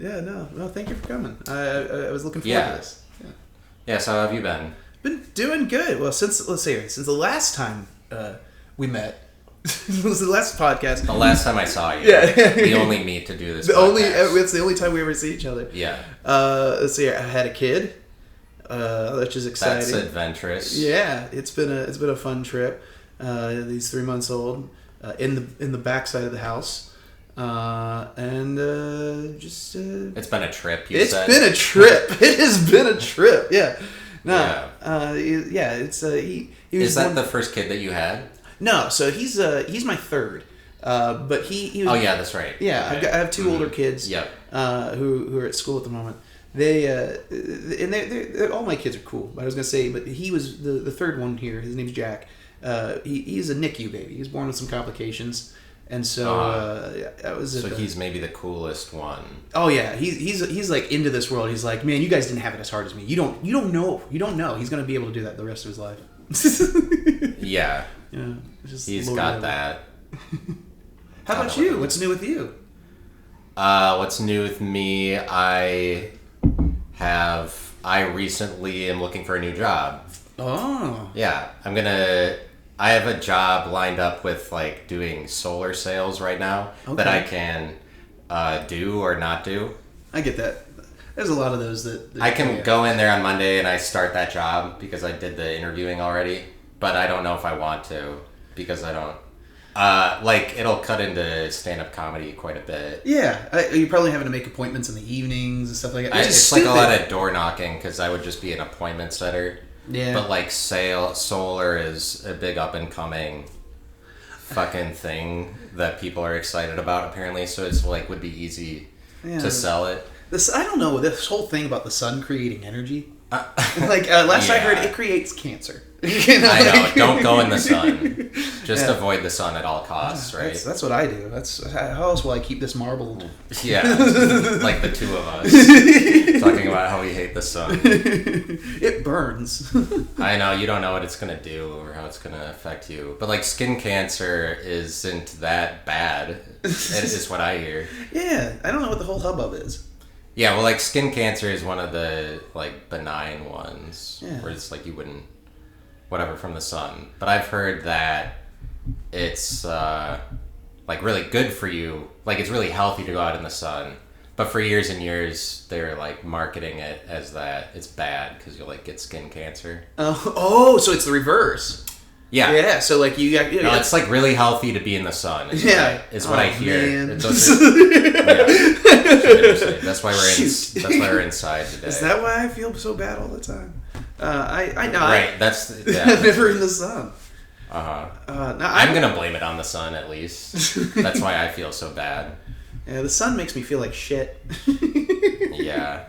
Yeah, no, thank you for coming. I was looking forward to this. Yeah, so how have you been? Been doing good. Well, since the last time we met, it was the last podcast. The last time I saw you. Yeah. We only meet to do this podcast. It's the only time we ever see each other. Yeah. Let's see. I had a kid, which is exciting. That's adventurous. Yeah, it's been a fun trip. He's 3 months old, in the backside of the house. Just it's been a trip. It has been a trip. Yeah. No. Yeah. It's he was. Is that the first kid that you had? No. So he's my third. But he was, oh yeah, that's right. Yeah, right. I have two older kids. Yep. Who are at school at the moment. They all my kids are cool. But I was gonna say, but he was the third one here. His name's Jack. He's a NICU baby. He was born with some complications. And so that was. So he's maybe the coolest one. Oh yeah, he's like into this world. He's like, man, you guys didn't have it as hard as me. You don't know. He's gonna be able to do that the rest of his life. Yeah. Yeah. He's got that. How about you? What's new with you? What's new with me? I recently am looking for a new job. Oh. Yeah, I have a job lined up with like doing solar sales right now that I can do or not do. I get that. There's a lot of those that I can go in there on Monday and I start that job because I did the interviewing already, but I don't know if I want to because I don't. It'll cut into stand-up comedy quite a bit. Yeah, you're probably having to make appointments in the evenings and stuff like that. It's like a lot of door knocking because I would just be an appointment setter. Yeah. But like solar is a big up and coming fucking thing that people are excited about apparently, so it's like would be easy to sell it. I don't know, this whole thing about the sun creating energy. Last I heard, it creates cancer. I know. Don't go in the sun. Just avoid the sun at all costs, right? That's what I do. How else will I keep this marbled? Yeah, like the two of us talking about how we hate the sun. It burns. I know, you don't know what it's gonna do or how it's gonna affect you, but like skin cancer isn't that bad. Is what I hear. Yeah, I don't know what the whole hubbub is. Yeah, well, like skin cancer is one of the like benign ones, where it's like you wouldn't, whatever, from the sun. But I've heard that it's like really good for you. Like it's really healthy to go out in the sun. But for years and years, they're like marketing it as that it's bad because you'll like get skin cancer. Oh, so it's the reverse. Yeah. Yeah. So like you got. No, it's like really healthy to be in the sun. Is what I hear. Man. That's why we're inside today. Is that why I feel so bad all the time? I know. Right. I'm never in the sun. I'm gonna blame it on the sun at least. That's why I feel so bad. Yeah, the sun makes me feel like shit. Yeah.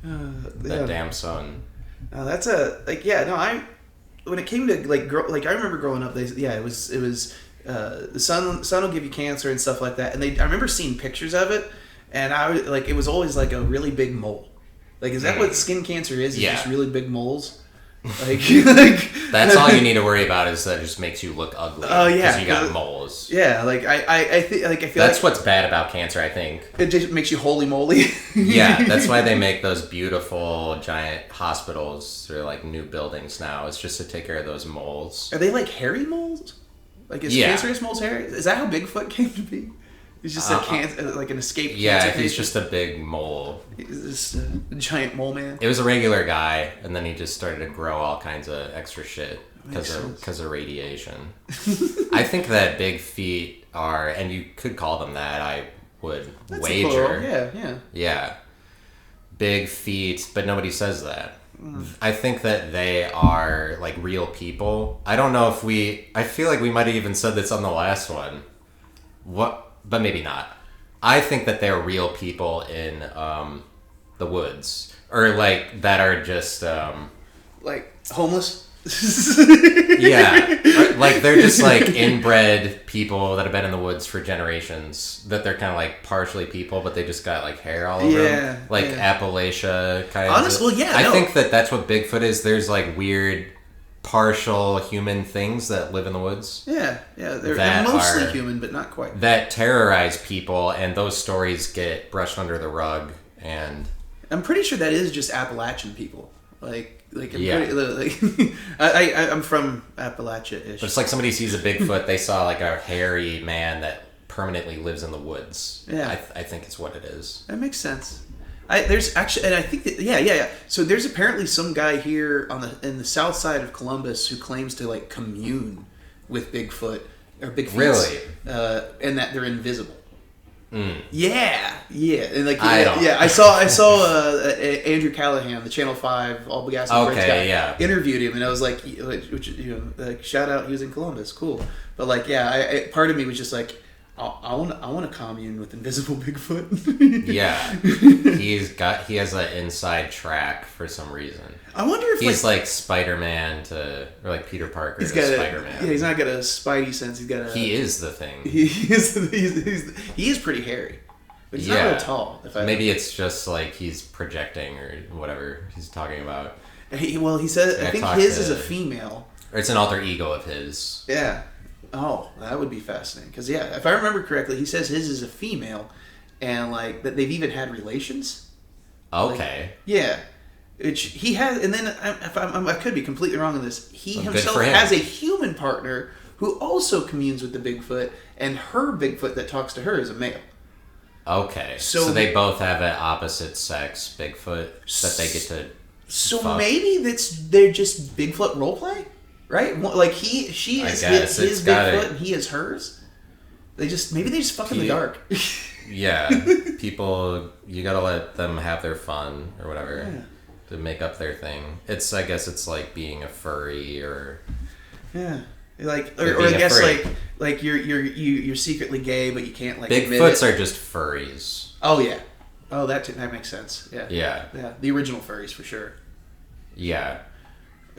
That damn sun. When it came to I remember growing up, it was the sun will give you cancer and stuff like that, and I remember seeing pictures of it, and I was like, it was always like a really big mole. Like, is that what skin cancer is? Yeah. Just really big moles. Like that's all you need to worry about is that it just makes you look ugly. Oh yeah, because you got moles. Yeah, I feel that's what's bad about cancer. I think it just makes you holy moly. Yeah, that's why they make those beautiful giant hospitals or like new buildings now. It's just to take care of those moles. Are they like hairy moles? Like is cancerous moles hairy? Is that how Bigfoot came to be? He's just like an escaped cancer. Yeah, he's just a big mole. He's just a giant mole man. It was a regular guy, and then he just started to grow all kinds of extra shit because of radiation. I think that big feet are, and you could call them that, I would wager. Yeah. Big feet, but nobody says that. I think that they are like real people. I don't know I feel like we might have even said this on the last one. But maybe not. I think that they're real people in the woods. Or like that are just like homeless? Yeah. Like they're just like inbred people that have been in the woods for generations. That they're kind of like partially people, but they just got like hair all over them. Like Appalachia kind of. Honestly, yeah. I think that that's what Bigfoot is. There's like weird partial human things that live in the woods. Yeah, they're mostly human, but not quite. That terrorize people, and those stories get brushed under the rug. And I'm pretty sure that is just Appalachian people. I'm from Appalachia-ish. But it's like somebody sees a Bigfoot, they saw like a hairy man that permanently lives in the woods. Yeah, I think it's what it is. That makes sense. There's actually, and I think that yeah. So there's apparently some guy here in the south side of Columbus who claims to like commune with Bigfoot or Bigfoot. Really? And that they're invisible. Mm. Yeah, and like I saw Andrew Callahan, the Channel 5 All Gas and Bricks guy, interviewed him, and I was like, shout out, he was in Columbus, cool. But like, part of me was just like, I want to commune with invisible Bigfoot. Yeah, he has an inside track for some reason. I wonder if he's like Spider-Man or like Peter Parker to Spider-Man. Yeah, he's not got a spidey sense. He is the thing. He is pretty hairy, but he's not real tall. Maybe it's just like he's projecting or whatever he's talking about. He said I think his is a female. Or it's an alter ego of his. Yeah. Oh, that would be fascinating. Because, if I remember correctly, he says his is a female, and, like, that they've even had relations. Okay. Which he has, and then, I could be completely wrong on this, he himself has a human partner who also communes with the Bigfoot, and her Bigfoot that talks to her is a male. Okay. So they both have an opposite sex Bigfoot that they get to fuck. Maybe they're just Bigfoot roleplay? Right? Like she is his Bigfoot and he is hers. Maybe they just fuck in the dark. Yeah. People, you gotta let them have their fun or whatever to make up their thing. I guess it's like being a furry or like or I guess like you're secretly gay but you can't like Bigfoots are just furries. Oh yeah. Oh that makes sense. Yeah. Yeah. The original furries for sure. Yeah.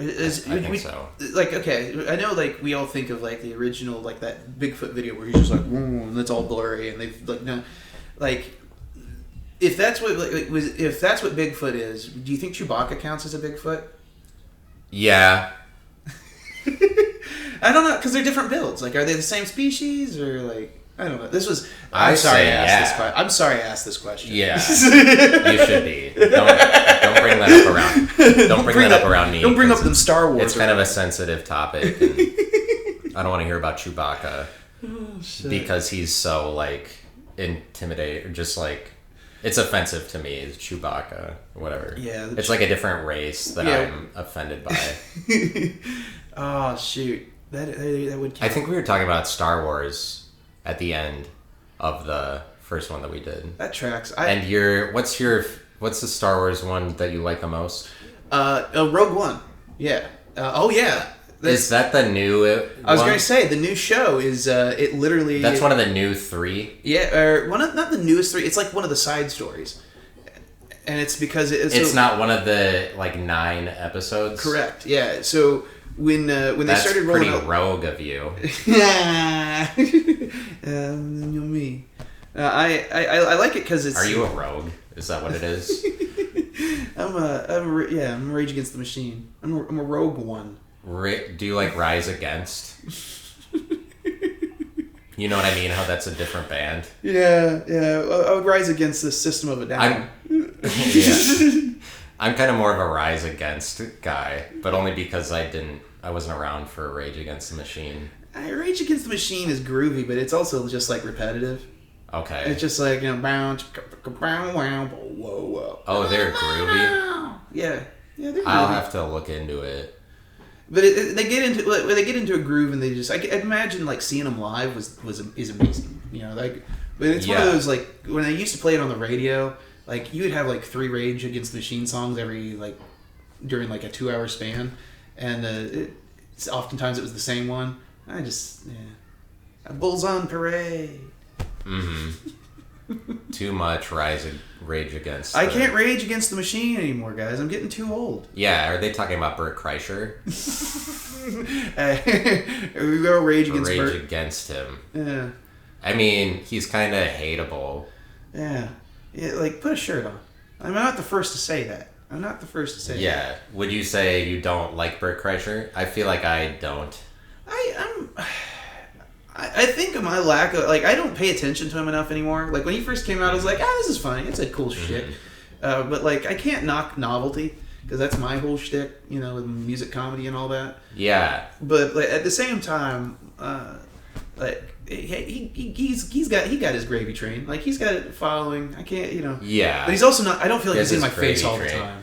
I think so. Like, okay, I know, like, we all think of, like, the original, like, that Bigfoot video where he's just like, and it's all blurry, and they've, like, no, like, if that's what Bigfoot is, do you think Chewbacca counts as a Bigfoot? Yeah. I don't know, because they're different builds. Like, are they the same species, or, like, I don't know. I'm sorry I asked this question. Yeah. You should be. Don't bring that up around. Don't bring that up around me. Don't bring up them Star Wars. It's kind of a sensitive topic. And I don't want to hear about Chewbacca because he's so like intimidating. Just like it's offensive to me. It's Chewbacca, or whatever. Yeah. It's like a different race that I'm offended by. Oh shoot, that would count. I think we were talking about Star Wars at the end of the first one that we did. That tracks. What's the Star Wars one that you like the most? Rogue One. Yeah. Is that the new I was going to say, the new show is, it literally... That's one of the new 3? Yeah, or not the newest 3, it's like one of the side stories. And it's because... It's not one of the, like, 9 episodes? Correct, yeah. So... When they started rolling out... That's pretty rogue of you. Me. I like it because it's... Are you a rogue? Is that what it is? I'm a Rage Against the Machine. I'm a rogue one. Do you like Rise Against? You know what I mean? How that's a different band? Yeah. I would rise against the System of a Down. I'm kind of more of a Rise Against guy, but only because I wasn't around for Rage Against the Machine. Rage Against the Machine is groovy, but it's also just like repetitive. Okay. It's just like, whoa. Oh, they're groovy? Yeah, they're groovy. I'll have to look into it. But they get into a groove, and they just... I imagine, like, seeing them live is amazing. You know, like... But it's one of those, like... When I used to play it on the radio, like, you would have, like, 3 Rage Against the Machine songs during, like, a 2-hour span. And oftentimes it was the same one. Bulls on Parade. Mm-hmm. Too much Rage Against. I can't Rage Against the Machine anymore, guys. I'm getting too old. Yeah, are they talking about Bert Kreischer? We go Rage Against Rage Bert. Against him. Yeah. I mean, he's kind of hateable. Yeah, like, put a shirt on. I'm not the first to say that. I'm not the first to say Yeah. Would you say you don't like Bert Kreischer? I feel like I don't. I think of my lack of, like, I don't pay attention to him enough anymore. Like, when he first came out, I was like, this is funny. It's a cool shit. But, like, I can't knock novelty, because that's my whole shtick, you know, with music comedy and all that. Yeah. But, like, at the same time, like, he's got his gravy train. Like, he's got it following. I can't, you know. Yeah. But he's also not, I don't feel like he's in my face all the time.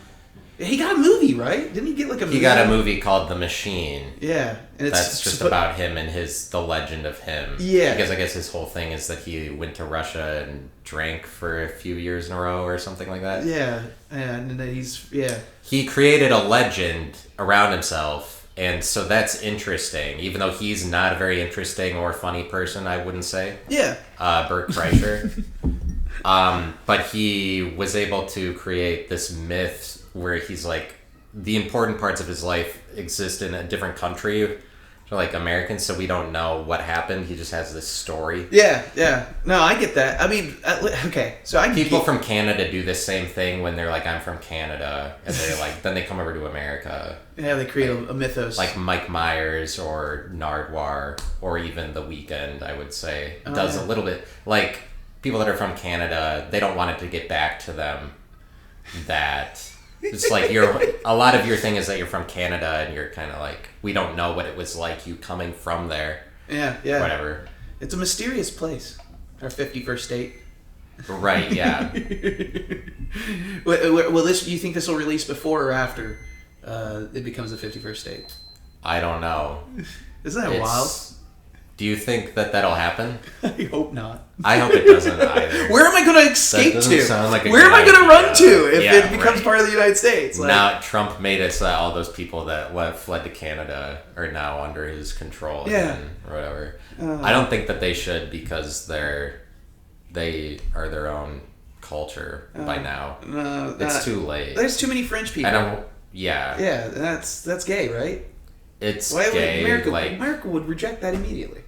He got a movie, right? Didn't he get like a movie? He got a movie called The Machine. Yeah. And that's just about him and the legend of him. Yeah. Because I guess his whole thing is that he went to Russia and drank for a few years in a row or something like that. Yeah. And then he created a legend around himself, and so that's interesting, even though he's not a very interesting or funny person, I wouldn't say. Yeah. Bert Kreischer. But he was able to create this myth where he's like, the important parts of his life exist in a different country, like Americans, so we don't know what happened. He just has this story. Yeah. No, I get that. I mean, okay, so people from Canada do this same thing when they're like, I'm from Canada, and they're like, then they come over to America. Yeah, they create a mythos. Like Mike Myers or Nardwuar or even The Weeknd, I would say, does a little bit. Like, people that are from Canada, they don't want it to get back to them that... It's like a lot of your thing is that you're from Canada and you're kind of like, we don't know what it was like you coming from there. Yeah. Whatever. It's a mysterious place. Our 51st state. Right, yeah. Well, you think this will release before or after it becomes a 51st state? I don't know. Isn't that wild? Do you think that that'll happen? I hope not. I hope it doesn't either. Where am I going to escape to? Sound like Where am I going to run to if it becomes part of the United States? Like, now Trump made it so that all those people that fled to Canada are now under his control again, or whatever. I don't think that they should, because they are their own culture by now. It's too late. There's too many French people. Yeah, that's gay, right? It's gay. America would reject that immediately.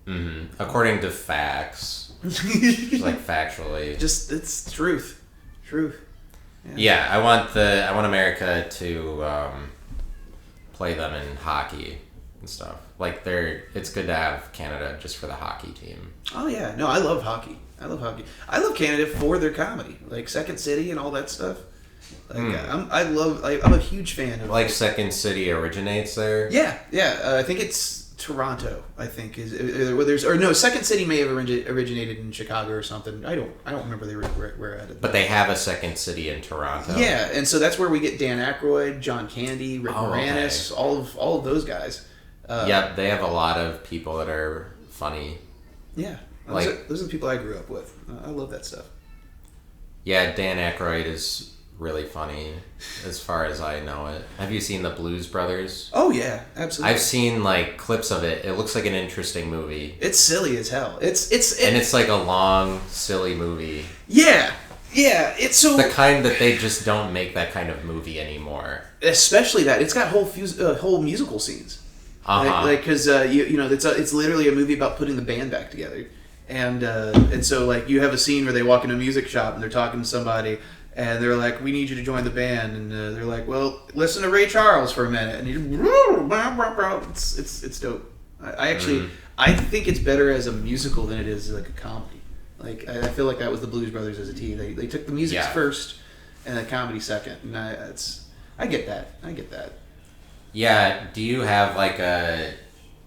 Mm-hmm. According to facts, like factually, just it's truth. Yeah, I want America to play them in hockey and stuff. Like it's good to have Canada just for the hockey team. Oh yeah, no, I love hockey. I love Canada for their comedy, like Second City and all that stuff. Like, I'm a huge fan of. Like Second City originates there. Yeah. I think it's Toronto. I think Second City may have originated in Chicago or something. I don't remember where at it. But they have a Second City in Toronto. Yeah, and so that's where we get Dan Aykroyd, John Candy, Rick Moranis, all of those guys. Yep, they have a lot of people that are funny. Yeah, those are the people I grew up with. I love that stuff. Yeah, Dan Aykroyd is really funny, as far as I know it. Have you seen the Blues Brothers? Oh yeah, absolutely. I've seen like clips of it. It looks like an interesting movie. It's silly as hell. It's like a long, silly movie. Yeah. It's so the kind that they just don't make that kind of movie anymore. Especially that it's got whole musical scenes. Like because it's literally a movie about putting the band back together, and so like you have a scene where they walk into a music shop and they're talking to somebody. And they're like, we need you to join the band. And they're like, well, listen to Ray Charles for a minute. And it's dope. I think it's better as a musical than it is like a comedy. Like, I feel like that was the Blues Brothers as a team. They took the music first and the comedy second. And I get that. Yeah. Do you have like a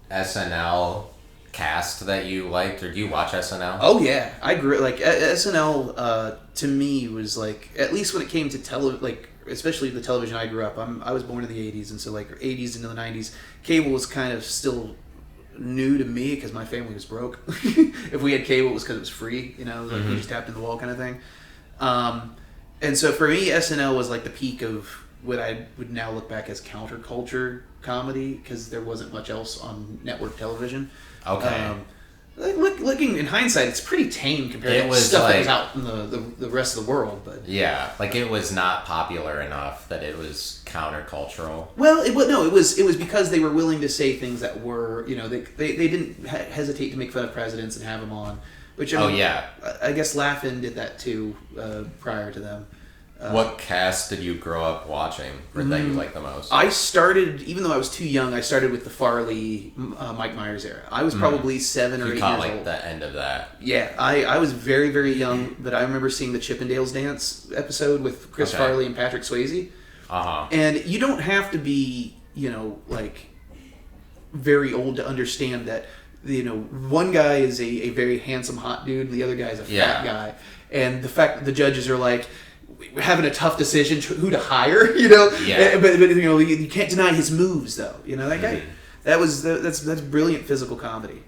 SNL cast that you liked, or do you watch SNL? Oh yeah, I grew like SNL. To me, was like, at least when it came to especially the television I grew up. I was born in the '80s, and so like '80s into the '90s, cable was kind of still new to me because my family was broke. If we had cable, it was because it was free. You know, it was like you just tapped in the wall kind of thing. And so for me, SNL was like the peak of what I would now look back as counterculture comedy, because there wasn't much else on network television. Okay. Looking in hindsight, it's pretty tame compared to stuff that was out in the rest of the world. But yeah, like it was not popular enough that it was countercultural. Well, it was because they were willing to say things that were, they didn't hesitate to make fun of presidents and have them on. Which I guess Laugh-In did that too prior to them. What cast did you grow up watching, or that you like the most? I started, even though I was too young, I started with the Farley, Mike Myers era. I was probably 7 or 8 years old. The end of that. Yeah, I was very, very young, but I remember seeing the Chippendales Dance episode with Chris Farley and Patrick Swayze. And you don't have to be, like, very old to understand that, one guy is a very handsome, hot dude, and the other guy is a fat guy. And the fact that the judges are like, we're having a tough decision who to hire, but you can't deny his moves though. That guy, that's brilliant physical comedy.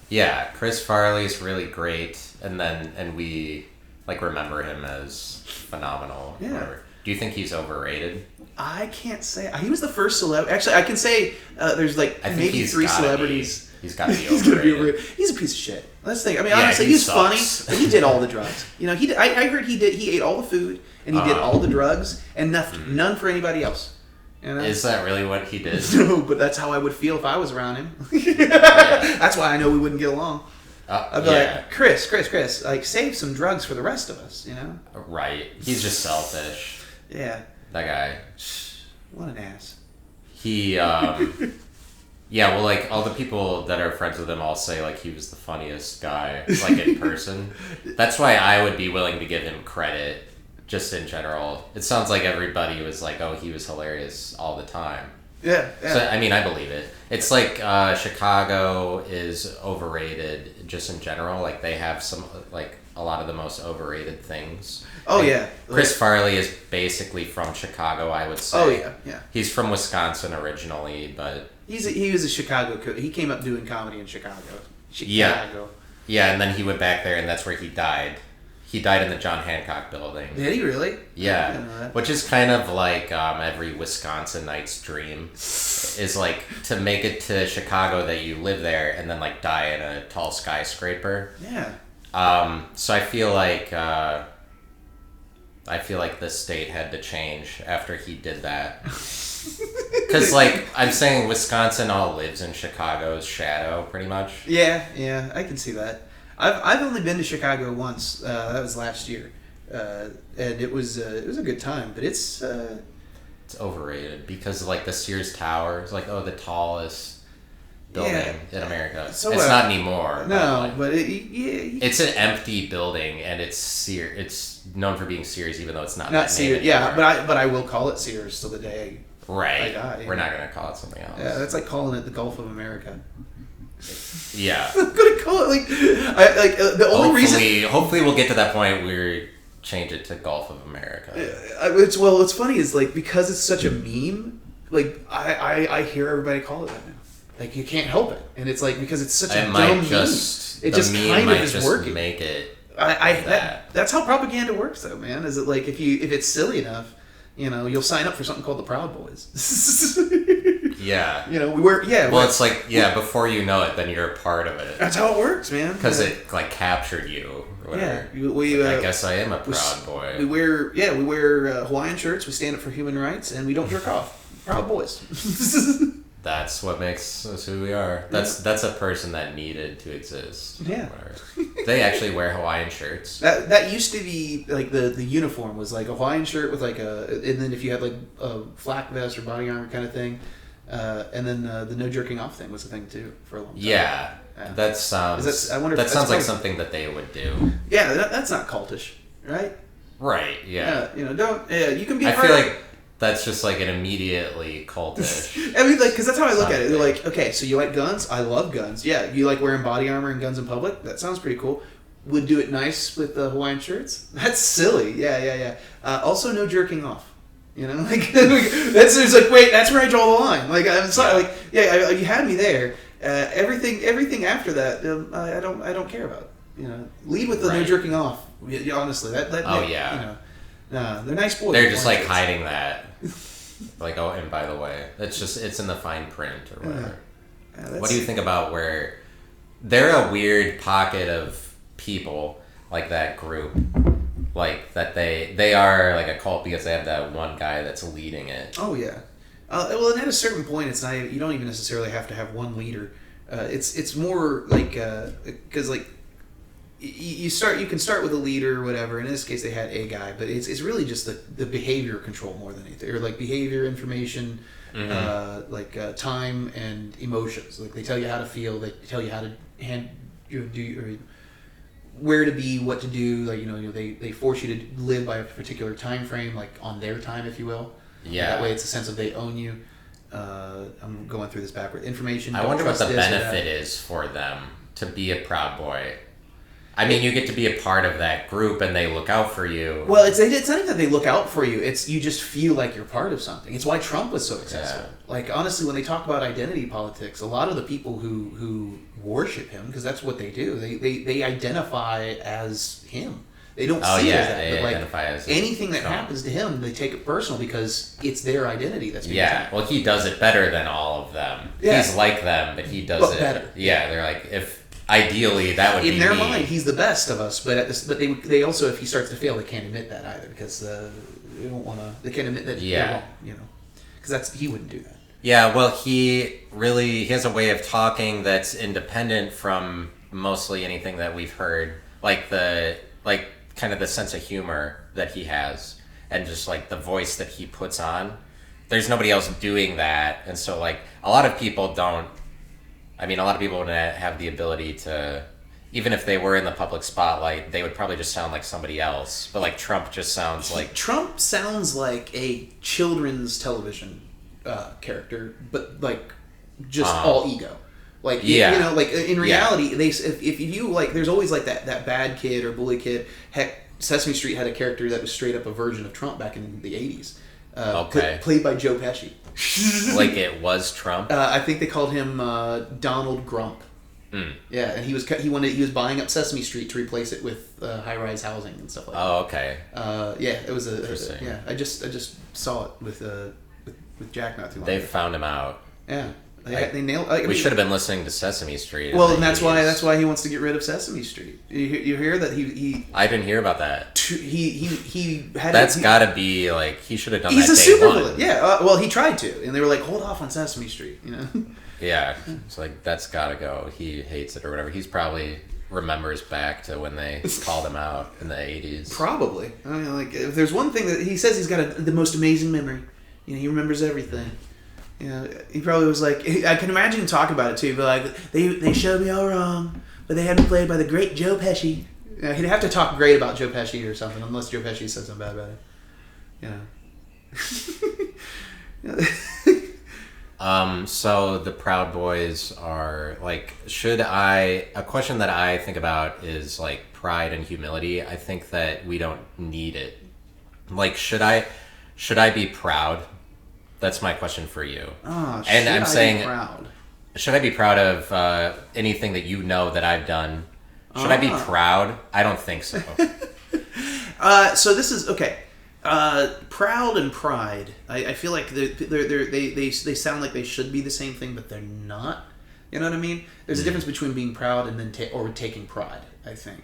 Yeah, Chris Farley's really great, and we remember him as phenomenal. Yeah. Do you think he's overrated? I can't say. He was the first celebrity. Actually, I can say there's maybe 3 celebrities. He's got to be overrated. He's a piece of shit. Let's think. I mean, honestly, he's funny, but he did all the drugs. I heard he ate all the food and he did all the drugs and none for anybody else. Is that really what he did? No, but that's how I would feel if I was around him. That's why I know we wouldn't get along. I'd be like, Chris, save some drugs for the rest of us, Right. He's just selfish. Yeah. That guy. What an ass. He, yeah, well, all the people that are friends with him all say, he was the funniest guy, in person. That's why I would be willing to give him credit, just in general. It sounds like everybody was like, oh, he was hilarious all the time. Yeah. So, I mean, I believe it. It's like Chicago is overrated just in general. They have some, a lot of the most overrated things. Oh, yeah. Chris Farley is basically from Chicago, I would say. Oh, yeah. He's from Wisconsin originally, but... He was a Chicago... He came up doing comedy in Chicago. Yeah, and then he went back there, and that's where he died. He died in the John Hancock building. Did he really? Yeah, which is kind of like every Wisconsinite's dream, is to make it to Chicago, that you live there, and then die in a tall skyscraper. Yeah. So I feel like the state had to change after he did that. Because, I'm saying Wisconsin all lives in Chicago's shadow, pretty much. Yeah, I can see that. I've only been to Chicago once. That was last year, and it was a good time. But it's overrated because the Sears Tower is the tallest building in America. So, it's not anymore. No, but it's an empty building, and it's known for being Sears, even though it's not that Sears. Name yeah, but I will call it Sears till the day I die. We're not gonna call it something else. Yeah, that's like calling it the Gulf of America. Yeah. I'm gonna call it the only reason. Hopefully, we'll get to that point where we change it to Gulf of America. What's funny is because it's such a meme. I hear everybody call it that now. You can't help it, and it's because it's such a dumb meme. It just kind of is working. Make it. That's how propaganda works, though, man. Is it if it's silly enough, you'll sign up for something called the Proud Boys. Yeah. Well, it's before you know it, then you're a part of it. That's how it works, man. Because it captured you. Or whatever. Yeah. I guess I am a proud boy. We wear Hawaiian shirts. We stand up for human rights, and we don't jerk off. Proud Boys. That's what makes us who we are. That's a person that needed to exist. Yeah. They actually wear Hawaiian shirts. That used to be the uniform was a Hawaiian shirt with and then if you had a flak vest or body armor kind of thing, and then the no jerking off thing was a thing too for a long time. Yeah. That sounds. That sounds like something that they would do. Yeah, that's not cultish, right? Right. Yeah. Don't. Yeah, you can be. I feel like that's just an immediately cultish. I mean, because that's how I look at it. They're okay, so you like guns? I love guns. Yeah, you like wearing body armor and guns in public? That sounds pretty cool. Would do it nice with the Hawaiian shirts? That's silly. Yeah. Also, no jerking off. That's wait, that's where I draw the line. I'm sorry. You had me there. Everything after that, I don't care about. Lead with the no jerking off. Honestly, they're nice boys. They're just hiding that. Oh, and by the way, it's in the fine print or whatever. What do you think about where they're a weird pocket of people that group, that they are a cult because they have that one guy that's leading it. Oh yeah. Well, and at a certain point, it's not. You don't even necessarily have to have one leader. It's more because you can start with a leader or whatever. In this case, they had a guy, but it's really just the behavior control more than anything, or like behavior, information, time and emotions. Like they tell you how to feel, they tell you how to where to be, what to do. Like they force you to live by a particular time frame, like on their time, if you will. Yeah. That way, it's a sense of they own you. I'm going through this backward. Information. I wonder what the benefit is for them to be a Proud Boy. I mean, you get to be a part of that group, and they look out for you. Well, it's not even that they look out for you. It's you just feel like you're part of something. It's why Trump was so successful. Yeah. Like honestly, when they talk about identity politics, a lot of the people who worship him, because that's what they do. They identify as him. They don't see it as that. They but identify as anything that happens to him, they take it personal because it's their identity that's being attacked. Well, he does it better than all of them. Yeah. He's like them, but he does it better. Yeah, they're like, if ideally that would be in their me. mind, he's the best of us. But they also, if he starts to fail, they can't admit that either because they don't want to. They can't admit that they're wrong. Because he wouldn't do that. Yeah, well, he has a way of talking that's independent from mostly anything that we've heard, like kind of the sense of humor that he has, and just like the voice that he puts on. There's nobody else doing that, and so like a lot of people don't. I mean, a lot of people would have the ability to, even if they were in the public spotlight, they would probably just sound like somebody else. But like Trump just sounds like Trump sounds like a children's television character, but like just all ego. Like like in reality, if you like, there's always like that bad kid or bully kid. Heck, Sesame Street had a character that was straight up a version of Trump back in the '80s. Played by Joe Pesci. Like it was Trump. I think they called him Donald Grump. Yeah, and he was buying up Sesame Street to replace it with high-rise housing and stuff like that. Oh, okay. It was I just saw it with Jack not too long. They found him out. Yeah. They nailed. We should have been listening to Sesame Street. Well, and that's why he wants to get rid of Sesame Street. You hear that he I didn't hear about that. He had. That's got to be like he should have done. He's that a day super one. villain. Yeah. Well, he tried to, and they were like, "Hold off on Sesame Street," Yeah, it's like that's got to go. He hates it or whatever. He's probably remembers back to when they called him out in the '80s. Probably. I mean, like if there's one thing that he says, he's got the most amazing memory. He remembers everything. He probably was like, I can imagine him talking about it too, but like, they showed me all wrong, but they had me played by the great Joe Pesci. He'd have to talk great about Joe Pesci or something, unless Joe Pesci says something bad about it. So the Proud Boys are like, a question that I think about is like pride and humility. I think that we don't need it. Like, should I be proud? That's my question for you. And I'm saying, proud? Should I be proud of anything that you know that I've done? Should I be proud? I don't think so. So this is okay. Proud and pride. I feel like they sound like they should be the same thing, but they're not. You know what I mean? There's a difference between being proud and then taking pride. I think.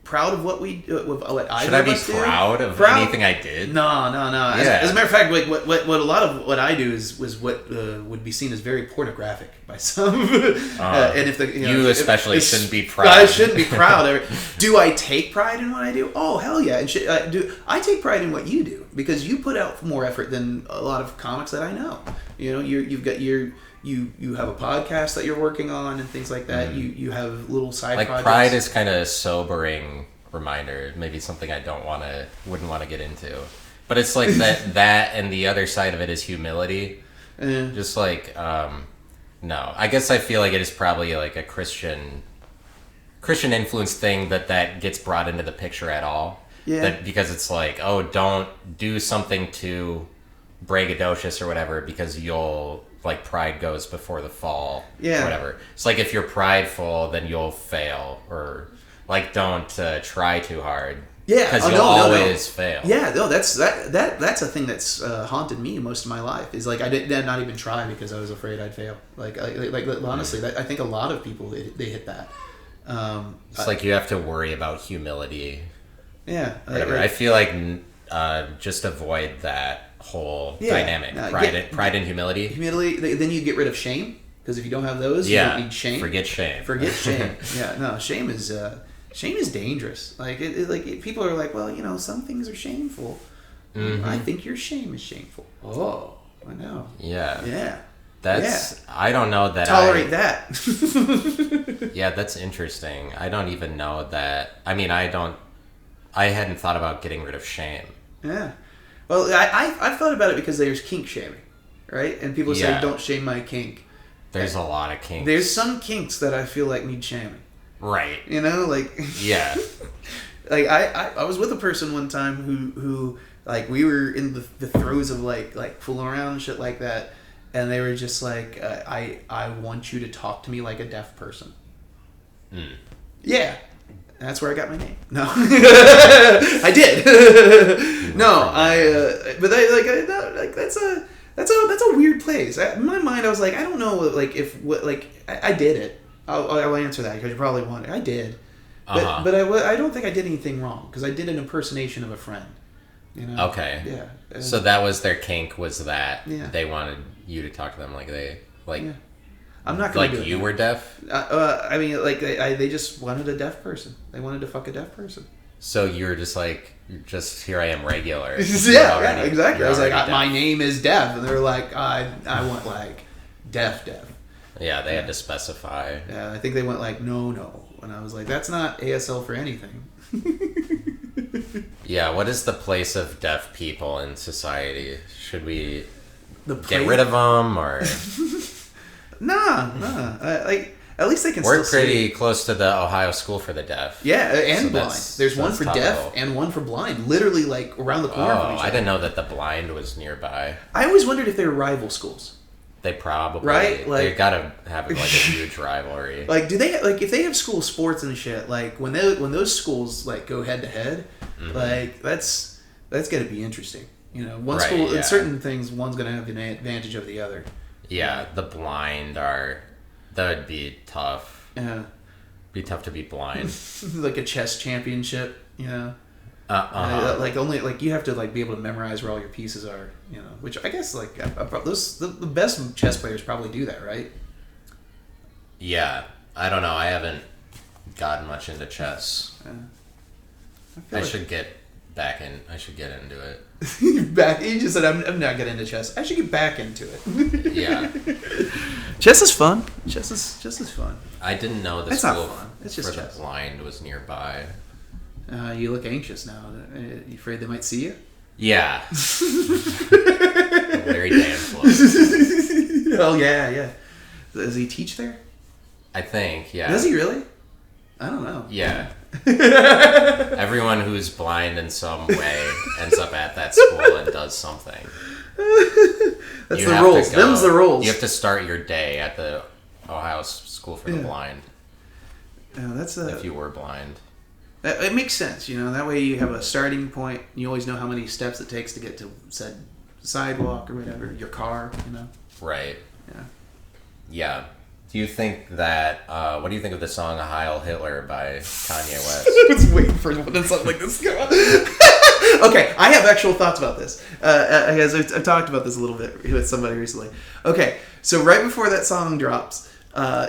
Proud of what we do. What Should I be proud of anything I did? No. As a matter of fact, like what a lot of what I do was what would be seen as very pornographic by some. And if you especially shouldn't be proud. I shouldn't be proud. Do I take pride in what I do? Oh hell yeah! And do I take pride in what you do because you put out more effort than a lot of comics that I know. You've got You have a podcast that you're working on and things like that. You have little side projects. Pride is kind of a sobering reminder. Maybe something I wouldn't want to get into. But it's like that and the other side of it is humility. Just like, no. I guess I feel like it is probably like a Christian influence thing that gets brought into the picture at all. Yeah. Because it's like, oh, don't do something too braggadocious or whatever because you'll... like pride goes before the fall or whatever. It's like if you're prideful then you'll fail or like don't try too hard because you'll always fail. That's a thing that's haunted me most of my life is like I did not even try because I was afraid I'd fail. Like honestly I think a lot of people they hit that. It's like you have to worry about humility. Whatever. I feel like just avoid that whole dynamic. Pride and humility. Then you get rid of shame. Because if you don't have those, you don't need shame. Forget shame. Forget shame. Yeah, no, shame is dangerous. Like people are like, well, you know, some things are shameful. Mm-hmm. I think your shame is shameful. Oh, I know. Yeah. Yeah. I don't know that tolerate that. Yeah, that's interesting. I don't even know that. I mean, I hadn't thought about getting rid of shame. Yeah. Well, I've thought about it because there's kink shaming, right? And people say, don't shame my kink. There's a lot of kinks. There's some kinks that I feel like need shaming. Right. You know, like... Yeah. Like, I was with a person one time who like, we were in the throes of, like fooling around and shit like that, and they were just like, I want you to talk to me like a deaf person. Mm. Yeah. That's where I got my name. No. I did. No, but that's a weird place. In my mind, I was like, I don't know, like, I did it. I'll answer that because you probably want it. I did. But I don't think I did anything wrong because I did an impersonation of a friend. You know? Okay. Yeah. So that was their kink, was that they wanted you to talk to them like they... Like, yeah. I'm not gonna like you were deaf? I mean, like, they just wanted a deaf person. They wanted to fuck a deaf person. So you were just like, here I am regular. Yeah, exactly. I was like, my name is Deaf. And they were like, I want, like, deaf. Yeah, they had to specify. Yeah, I think they went like, no. And I was like, that's not ASL for anything. Yeah, what is the place of deaf people in society? Should we get rid of them, or... Nah. Like, at least they can We're still pretty close to the Ohio School for the Deaf. Yeah, and blind. There's one for deaf and one for blind. Literally, like, around the corner from each other. I didn't know that the blind was nearby. I always wondered if they were rival schools. They probably... Right? Like, they gotta have, like, a huge rivalry. Like, do they... Like, if they have school sports and shit, like, when those schools, like, go head-to-head, like, that's gotta be interesting. You know, one school... In certain things, one's gonna have an advantage of the other. Yeah, the blind are... That would be tough. Yeah. Be tough to be blind. Like a chess championship, you know? Like, only... Like, you have to, like, be able to memorize where all your pieces are, you know? Which, I guess, like... the best chess players probably do that, right? Yeah. I don't know. I haven't gotten much into chess. I should get back in... I should get into it. You just said, I'm not getting into chess. I should get back into it. Yeah. Chess is fun. Chess is fun. I didn't know the it's school not fun. It's just for chess. the blind was nearby. You look anxious now. You afraid they might see you? Yeah. Very damn close. Oh, yeah. Does he teach there? I think, yeah. Does he really? I don't know. Yeah. Everyone who's blind in some way ends up at that school and does something. That's the rules. Them's the rules. You have to start your day at the Ohio School for the Blind. Yeah, if you were blind. It makes sense, you know. That way you have a starting point. You always know how many steps it takes to get to said sidewalk or whatever, your car, you know. Right. Yeah. Yeah. Do you think that, what do you think of the song Heil Hitler by Kanye West? I was waiting for something like this to come out. Okay, I have actual thoughts about this. I've talked about this a little bit with somebody recently. Okay, so right before that song drops,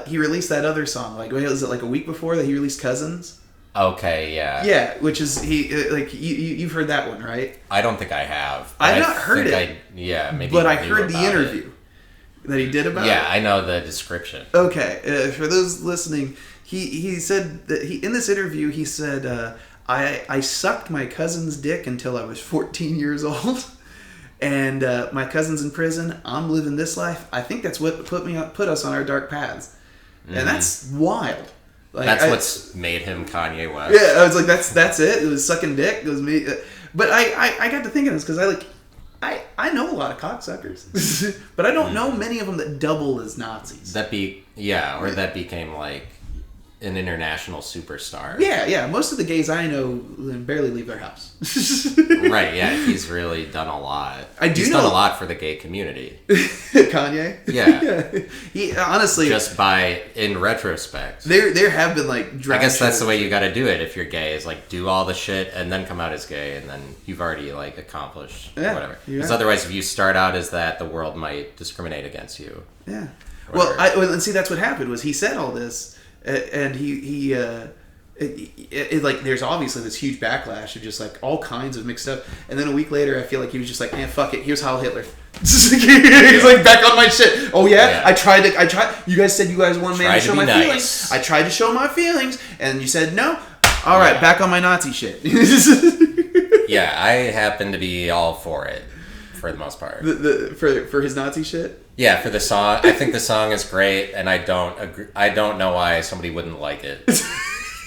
he released that other song. Like, was it like a week before that he released Cousins? Okay, yeah. Yeah, which is, you've heard that one, right? I don't think I have. I've not heard it. Maybe. But I heard the interview that he did about it. Yeah, I know the description. Okay, for those listening, he said that in this interview, he said, I sucked my cousin's dick until I was 14 years old, and my cousin's in prison. I'm living this life. I think that's what put us on our dark paths, and that's wild. Like, that's what's made him Kanye West. Yeah, I was like, that's it. It was sucking dick. It was me. But I got to thinking this because I know a lot of cocksuckers, but I don't know many of them that double as Nazis. That became like an international superstar. Yeah. Most of the gays I know barely leave their house. Right, yeah. He's really done a lot. He's done a lot for the gay community. Kanye? Yeah. He honestly... Just in retrospect. There have been like drag I guess that's the way you shows. gotta do it if you're gay, is like do all the shit and then come out as gay and then you've already like accomplished whatever. Because otherwise if you start out as that, the world might discriminate against you. Yeah. Well, and see, that's what happened was he said all this, and like there's obviously this huge backlash of just like all kinds of mixed up, and then a week later, I feel like he was just like, man, fuck it, here's Heil Hitler. He's like back on my shit. Oh yeah? I tried. You guys said you guys wanted me to show my feelings. I tried to show my feelings, and you said no. All right, back on my Nazi shit. Yeah, I happen to be all for it, for the most part. For his Nazi shit. Yeah, for the song, I think the song is great, and I don't agree. I don't know why somebody wouldn't like it.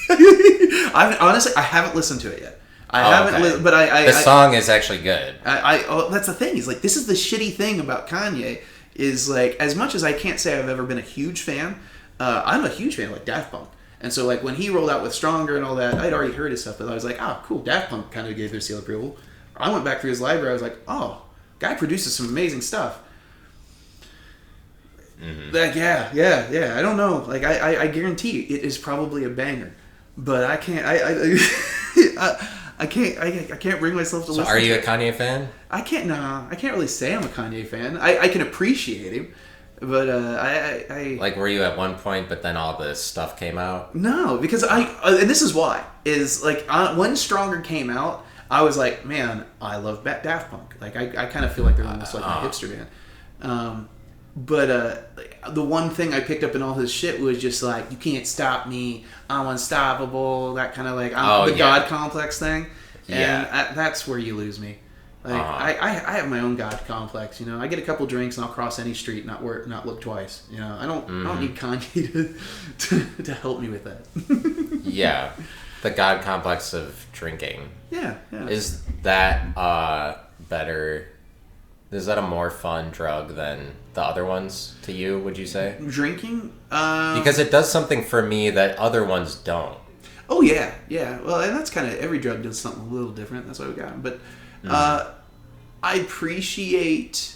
I haven't listened to it yet. But the song is actually good. That's the thing. Is like this is the shitty thing about Kanye. Is like as much as I can't say I've ever been a huge fan, I'm a huge fan of like Daft Punk. And so, like, when he rolled out with Stronger and all that, I'd already heard his stuff, but I was like, oh, cool, Daft Punk kind of gave their seal of approval. I went back through his library, I was like, oh, guy produces some amazing stuff. Mm-hmm. Like, yeah, I don't know. Like, I guarantee it is probably a banger. But I can't, I can't bring myself to listen to it. So, are you a Kanye fan? I can't really say I'm a Kanye fan. I can appreciate him. But I like, were you at one point, but then all this stuff came out? No, because and this is why is like when Stronger came out, I was like, man, I love Daft Punk. Like I kind of feel like they're almost like my hipster band. But the one thing I picked up in all his shit was just like, you can't stop me, I'm unstoppable. That kind of like God complex thing. And that's where you lose me. Like I have my own God complex, you know. I get a couple drinks and I'll cross any street, not look twice, you know. I don't need Kanye to help me with that. Yeah, the God complex of drinking. Yeah. Is that better? Is that a more fun drug than the other ones to you? Would you say drinking? Because it does something for me that other ones don't. Oh yeah. Well, and that's kind of every drug does something a little different. That's why we got them, but. I appreciate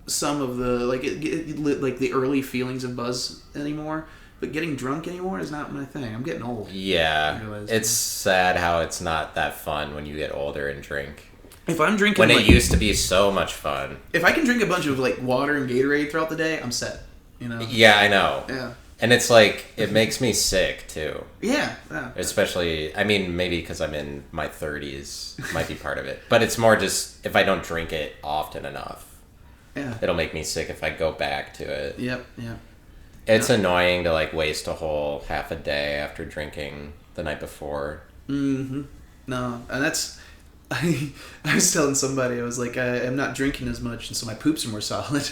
some of the like the early feelings of buzz anymore, but getting drunk anymore is not my thing. I'm getting old. Yeah, it's sad how it's not that fun when you get older and drink. If I'm drinking, when it used to be so much fun. If I can drink a bunch of like water and Gatorade throughout the day, I'm set. You know. Yeah, I know. Yeah. And it's like, it makes me sick, too. Yeah. Especially, I mean, maybe because I'm in my 30s, might be part of it. But it's more just, if I don't drink it often enough, it'll make me sick if I go back to it. Yep. It's annoying to, like, waste a whole half a day after drinking the night before. Mm-hmm. No, and that's... I was telling somebody, I was like, I'm not drinking as much, and so my poops are more solid.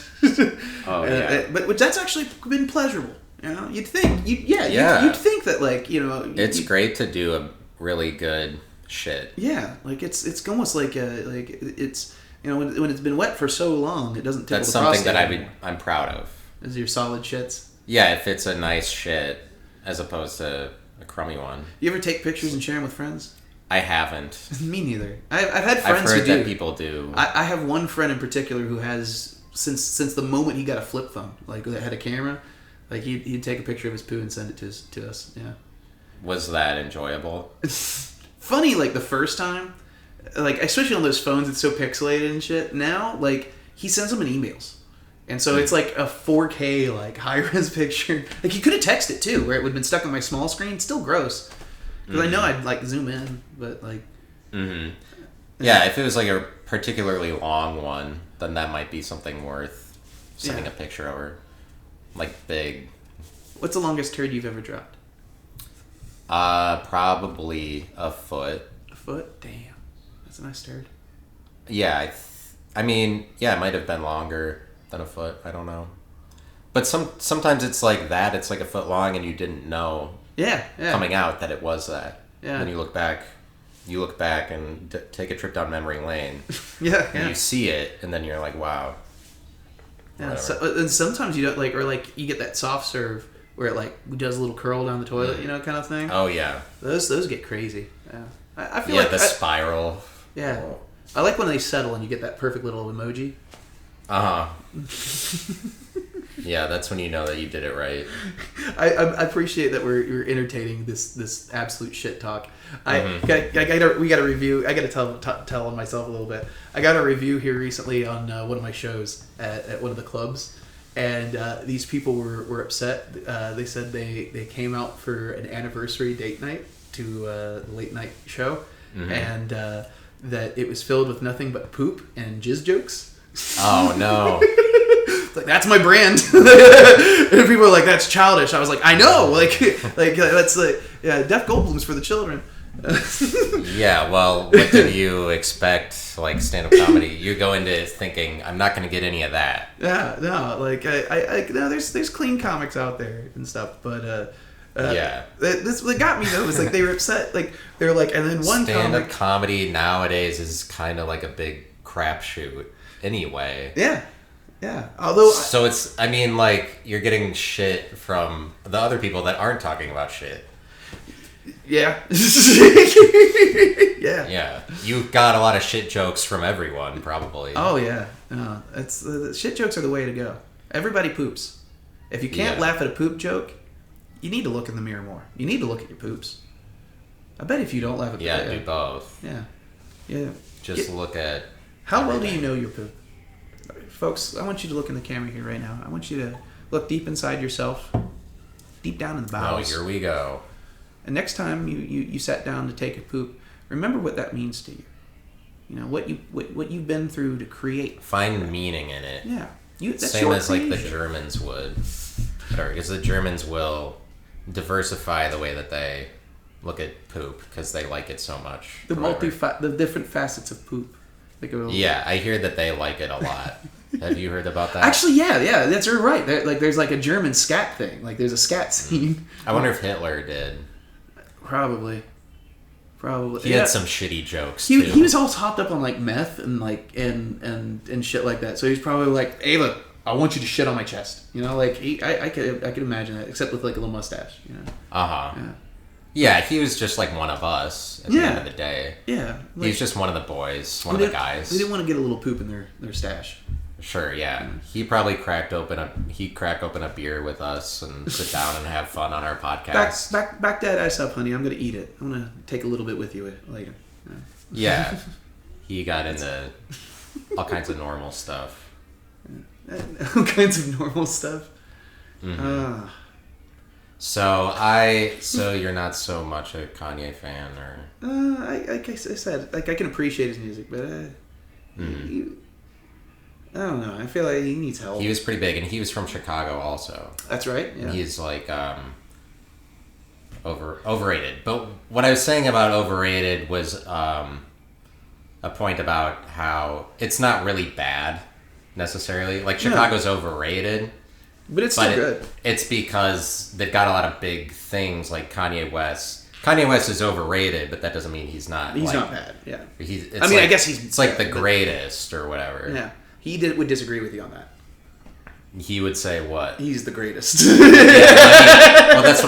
But that's actually been pleasurable. You know, you'd think, you'd think that, like, you know, it's great to do a really good shit. Yeah, like it's almost like it's you know when it's been wet for so long, it doesn't tickle That's the prostate. something that I'm proud of. Is your solid shits? Yeah, if it's a nice shit as opposed to a crummy one. You ever take pictures and share them with friends? I haven't. Me neither. I've had friends I've heard who do. that people do. I have one friend in particular who has since the moment he got a flip phone, like that had a camera. Like, he'd take a picture of his poo and send it to us, yeah. Was that enjoyable? It's funny, like, the first time. Like, especially on those phones, it's so pixelated and shit. Now, like, he sends them in emails. And so it's, like, a 4K, like, high-res picture. Like, you could have texted it, too, where it would have been stuck on my small screen. Still gross. Because I know I'd, like, zoom in, but, like... Mm-hmm. Yeah, if it was, like, a particularly long one, then that might be something worth sending a picture over. Like, big. What's the longest turd you've ever dropped? Probably a foot. A foot? Damn. That's a nice turd. Yeah, I mean, yeah, it might have been longer than a foot. I don't know. But sometimes it's like that. It's like a foot long and you didn't know coming out that it was that. Yeah. And then you look back and take a trip down memory lane. And you see it and then you're like, wow. Yeah, and sometimes you don't like, or like you get that soft serve where it like does a little curl down the toilet, you know, kind of thing. Oh yeah, those get crazy. Yeah, I feel like the spiral. Yeah, I like when they settle and you get that perfect little emoji. Yeah, that's when you know that you did it right. I appreciate that we're entertaining this absolute shit talk. We got a review. I got to tell on myself a little bit. I got a review here recently on one of my shows at one of the clubs, and these people were upset. They said they came out for an anniversary date night to the late night show, and that it was filled with nothing but poop and jizz jokes. Oh no. Like, that's my brand. And people were like, that's childish. I was like, I know, like that's like, yeah, Def Goldblum's for the children. Yeah, well, what did you expect? Like, stand-up comedy, you go into thinking, I'm not going to get any of that. Yeah, no, like I no, there's clean comics out there and stuff, but yeah, this what got me though was like they were upset, like they were like, and then one stand-up comedy nowadays is kind of like a big crapshoot anyway. Yeah. Yeah, although so it's, I mean, like, you're getting shit from the other people that aren't talking about shit. Yeah. Yeah. Yeah, you got a lot of shit jokes from everyone, probably. Oh yeah, no, it's the shit jokes are the way to go. Everybody poops. If you can't laugh at a poop joke, you need to look in the mirror more. You need to look at your poops. I bet if you don't laugh at do both. Yeah, yeah. Just look at how everything. well do you know your poop? Folks, I want you to look in the camera here right now. I want you to look deep inside yourself, deep down in the bowels. Oh, here we go. And next time you sat down to take a poop, remember what that means to you. You know what you've been through to create. Find meaning in it. Yeah, that's same as creation. like the Germans would, because the Germans will diversify the way that they look at poop because they like it so much. The different facets of poop. Yeah, I hear that they like it a lot. Have you heard about that? Actually, yeah, that's right. There's like a German scat thing. Like there's a scat scene. I wonder if Hitler did. Probably. He had some shitty jokes too. too. He was all hopped up on like meth and like and shit like that. So he's probably like, Ava, I want you to shit on my chest. You know, like I could imagine that, except with like a little mustache. You know. Yeah. Yeah, he was just like one of us at the end of the day. Yeah. Like, he was just one of the boys, one of the guys. They didn't want to get a little poop in their stash. Sure, yeah. He probably crack open a beer with us and sit down and have fun on our podcast. Back that ice up, honey. I'm gonna eat it. I'm gonna take a little bit with you later. Yeah. He got into all kinds of normal stuff. All kinds of normal stuff. Mm-hmm. So you're not so much a Kanye fan, or? Like I said, like I can appreciate his music, but I don't know. I feel like he needs help. He was pretty big, and he was from Chicago also. That's right. Yeah. He's like overrated. But what I was saying about overrated was a point about how it's not really bad necessarily. Like Chicago's overrated. But it's still good. It's because they've got a lot of big things like Kanye West. Kanye West is overrated, but that doesn't mean he's not. He's not bad. Yeah. I guess he's. It's like the greatest or whatever. Yeah. He would disagree with you on that. He would say what? He's the greatest. Well, that's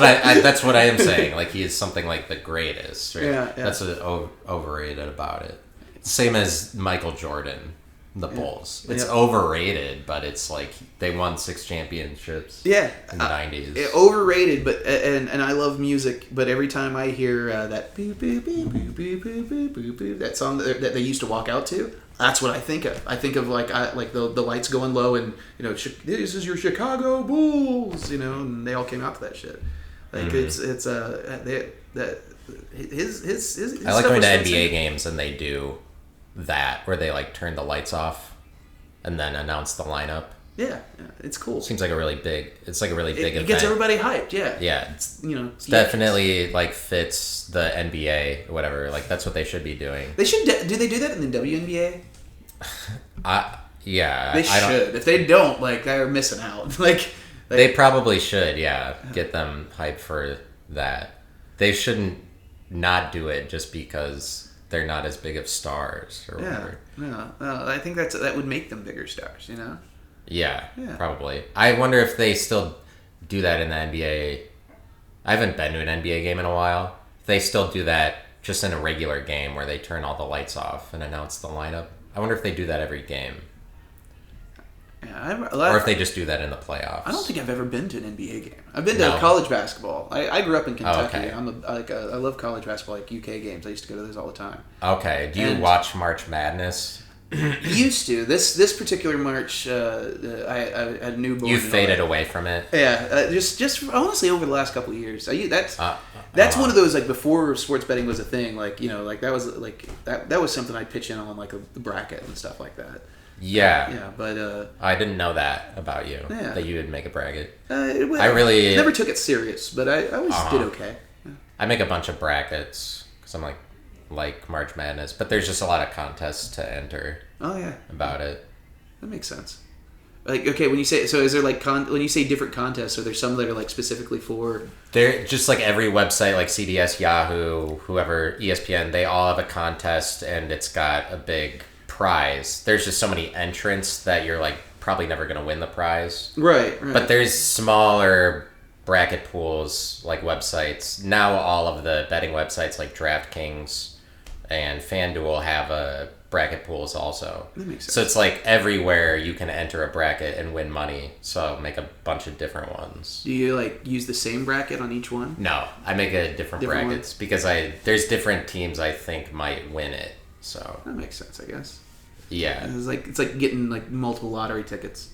what I am saying. Like, he is something like the greatest. Right? Yeah. That's overrated about it. Same as Michael Jordan. The Bulls. It's overrated, but it's like they won 6 championships. Yeah, in the 90s. Overrated, but and I love music. But every time I hear that boop, boop, boop, boop, boop, boop, boop, boop, boop, that song that they used to walk out to, that's what I think of. I think of like the lights going low, and you know, this is your Chicago Bulls, you know, and they all came out to that shit. Like his I like going to NBA games and they do that where they like turn the lights off and then announce the lineup. Yeah, it's cool. Seems like a really big event. It gets everybody hyped. Yeah, it's definitely like fits the NBA or whatever. Like, that's what they should be doing. They should. Do they do that in the WNBA? Yeah, they should. If they don't, like, they're missing out. like they probably should. Yeah, get them hyped for that. They shouldn't not do it just because they're not as big of stars or whatever. No, I think that would make them bigger stars, you know? Yeah, probably. I wonder if they still do that in the NBA. I haven't been to an NBA game in a while. If they still do that just in a regular game where they turn all the lights off and announce the lineup. I wonder if they do that every game. Yeah, or if they just do that in the playoffs. I don't think I've ever been to an NBA game. I've been to college basketball. I grew up in Kentucky. Oh, okay. I love college basketball, like UK games. I used to go to those all the time. Okay. Do you watch March Madness? Used to. This particular March, I had a newborn. You faded away from it. Yeah, just honestly over the last couple of years. That's one of those, like, before sports betting was a thing. Like, like that was like that was something I'd pitch in on, like the bracket and stuff like that. Yeah. Yeah, but I didn't know that about you. Yeah. That you would make a bracket. I really never took it serious, but I always did okay. Yeah. I make a bunch of brackets because I'm like March Madness, but there's just a lot of contests to enter. Oh yeah. About it. That makes sense. Like, okay, when you say, so is there like when you say different contests, are there some that are like specifically for? They're just like every website, like CDS, Yahoo, whoever, ESPN, they all have a contest and it's got a big prize. There's just so many entrants that you're like probably never going to win the prize. Right. But there's smaller bracket pools like websites. Now all of the betting websites like DraftKings and FanDuel have a bracket pools also. That makes sense. So it's like everywhere you can enter a bracket and win money. So I'll make a bunch of different ones. Do you like use the same bracket on each one? No, I make a different brackets ones? because there's different teams I think might win it. So that makes sense, I guess. Yeah. It's like getting like multiple lottery tickets.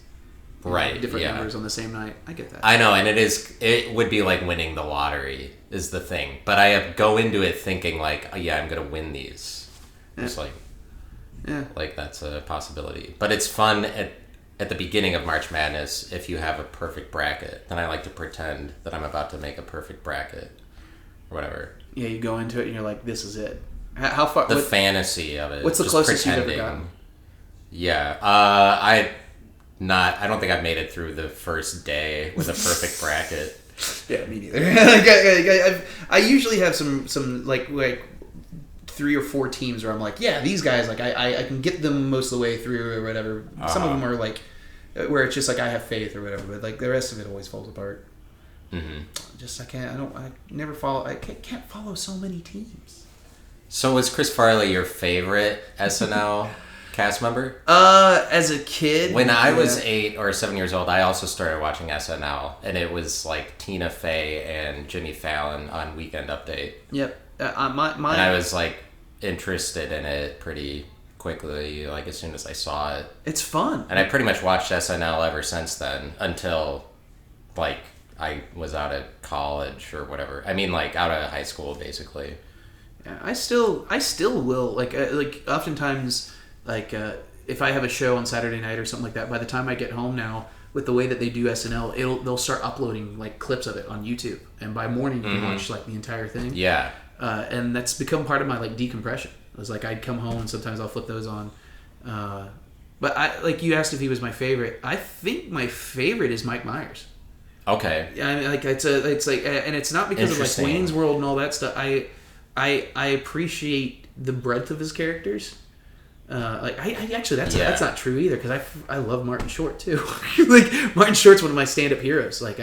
Right. Different numbers on the same night. I get that. I know, and it would be like winning the lottery is the thing. But I go into it thinking like, oh, yeah, I'm gonna win these. Yeah. Just like. Yeah. Like, that's a possibility. But it's fun at the beginning of March Madness if you have a perfect bracket. Then I like to pretend that I'm about to make a perfect bracket. Or whatever. Yeah, you go into it and you're like, this is it. How far? The fantasy of it. What's the closest you've ever gotten? Yeah. I don't think I've made it through the first day with a perfect bracket. Yeah, me neither. I usually have some like 3 or 4 teams where I'm like, yeah, these guys, like I can get them most of the way through or whatever. Some of them are like where it's just like I have faith or whatever, but like the rest of it always falls apart. Mm-hmm. I can't follow so many teams. So was Chris Farley your favorite SNL cast member? As a kid, when I was 8 or 7 years old, I also started watching SNL, and it was like Tina Fey and Jimmy Fallon on Weekend Update. Yep. And I was like interested in it pretty quickly, like as soon as I saw it. It's fun. And I pretty much watched SNL ever since then until like I was out of college or whatever. I mean, like out of high school, basically. Yeah, I still will like oftentimes like if I have a show on Saturday night or something like that. By the time I get home now, with the way that they do SNL, they'll start uploading like clips of it on YouTube, and by morning you can watch like the entire thing. Yeah. And that's become part of my like decompression. It was like I'd come home and sometimes I'll flip those on. But I like you asked if he was my favorite. I think my favorite is Mike Myers. Okay. Yeah, I mean, like it's like, and it's not because of like Wayne's World and all that stuff. I appreciate the breadth of his characters. Like I actually that's not true either, because I love Martin Short too. Like Martin Short's one of my stand-up heroes. Like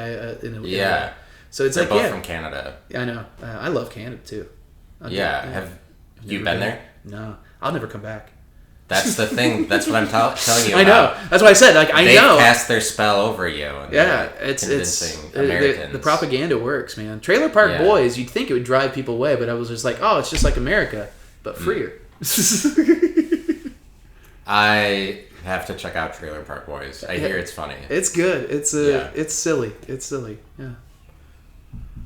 so it's They're like both from Canada. Yeah, I know. I love Canada too. Have you been there? No, I'll never come back. That's the thing. That's what I'm telling you. I know. That's why I said like I know. They cast their spell over you. And it's Americans. The propaganda works, man. Trailer Park Boys. You'd think it would drive people away, but I was just like, oh, it's just like America, but freer. I have to check out Trailer Park Boys. I hear it's funny. It's good. It's silly. It's silly. Yeah.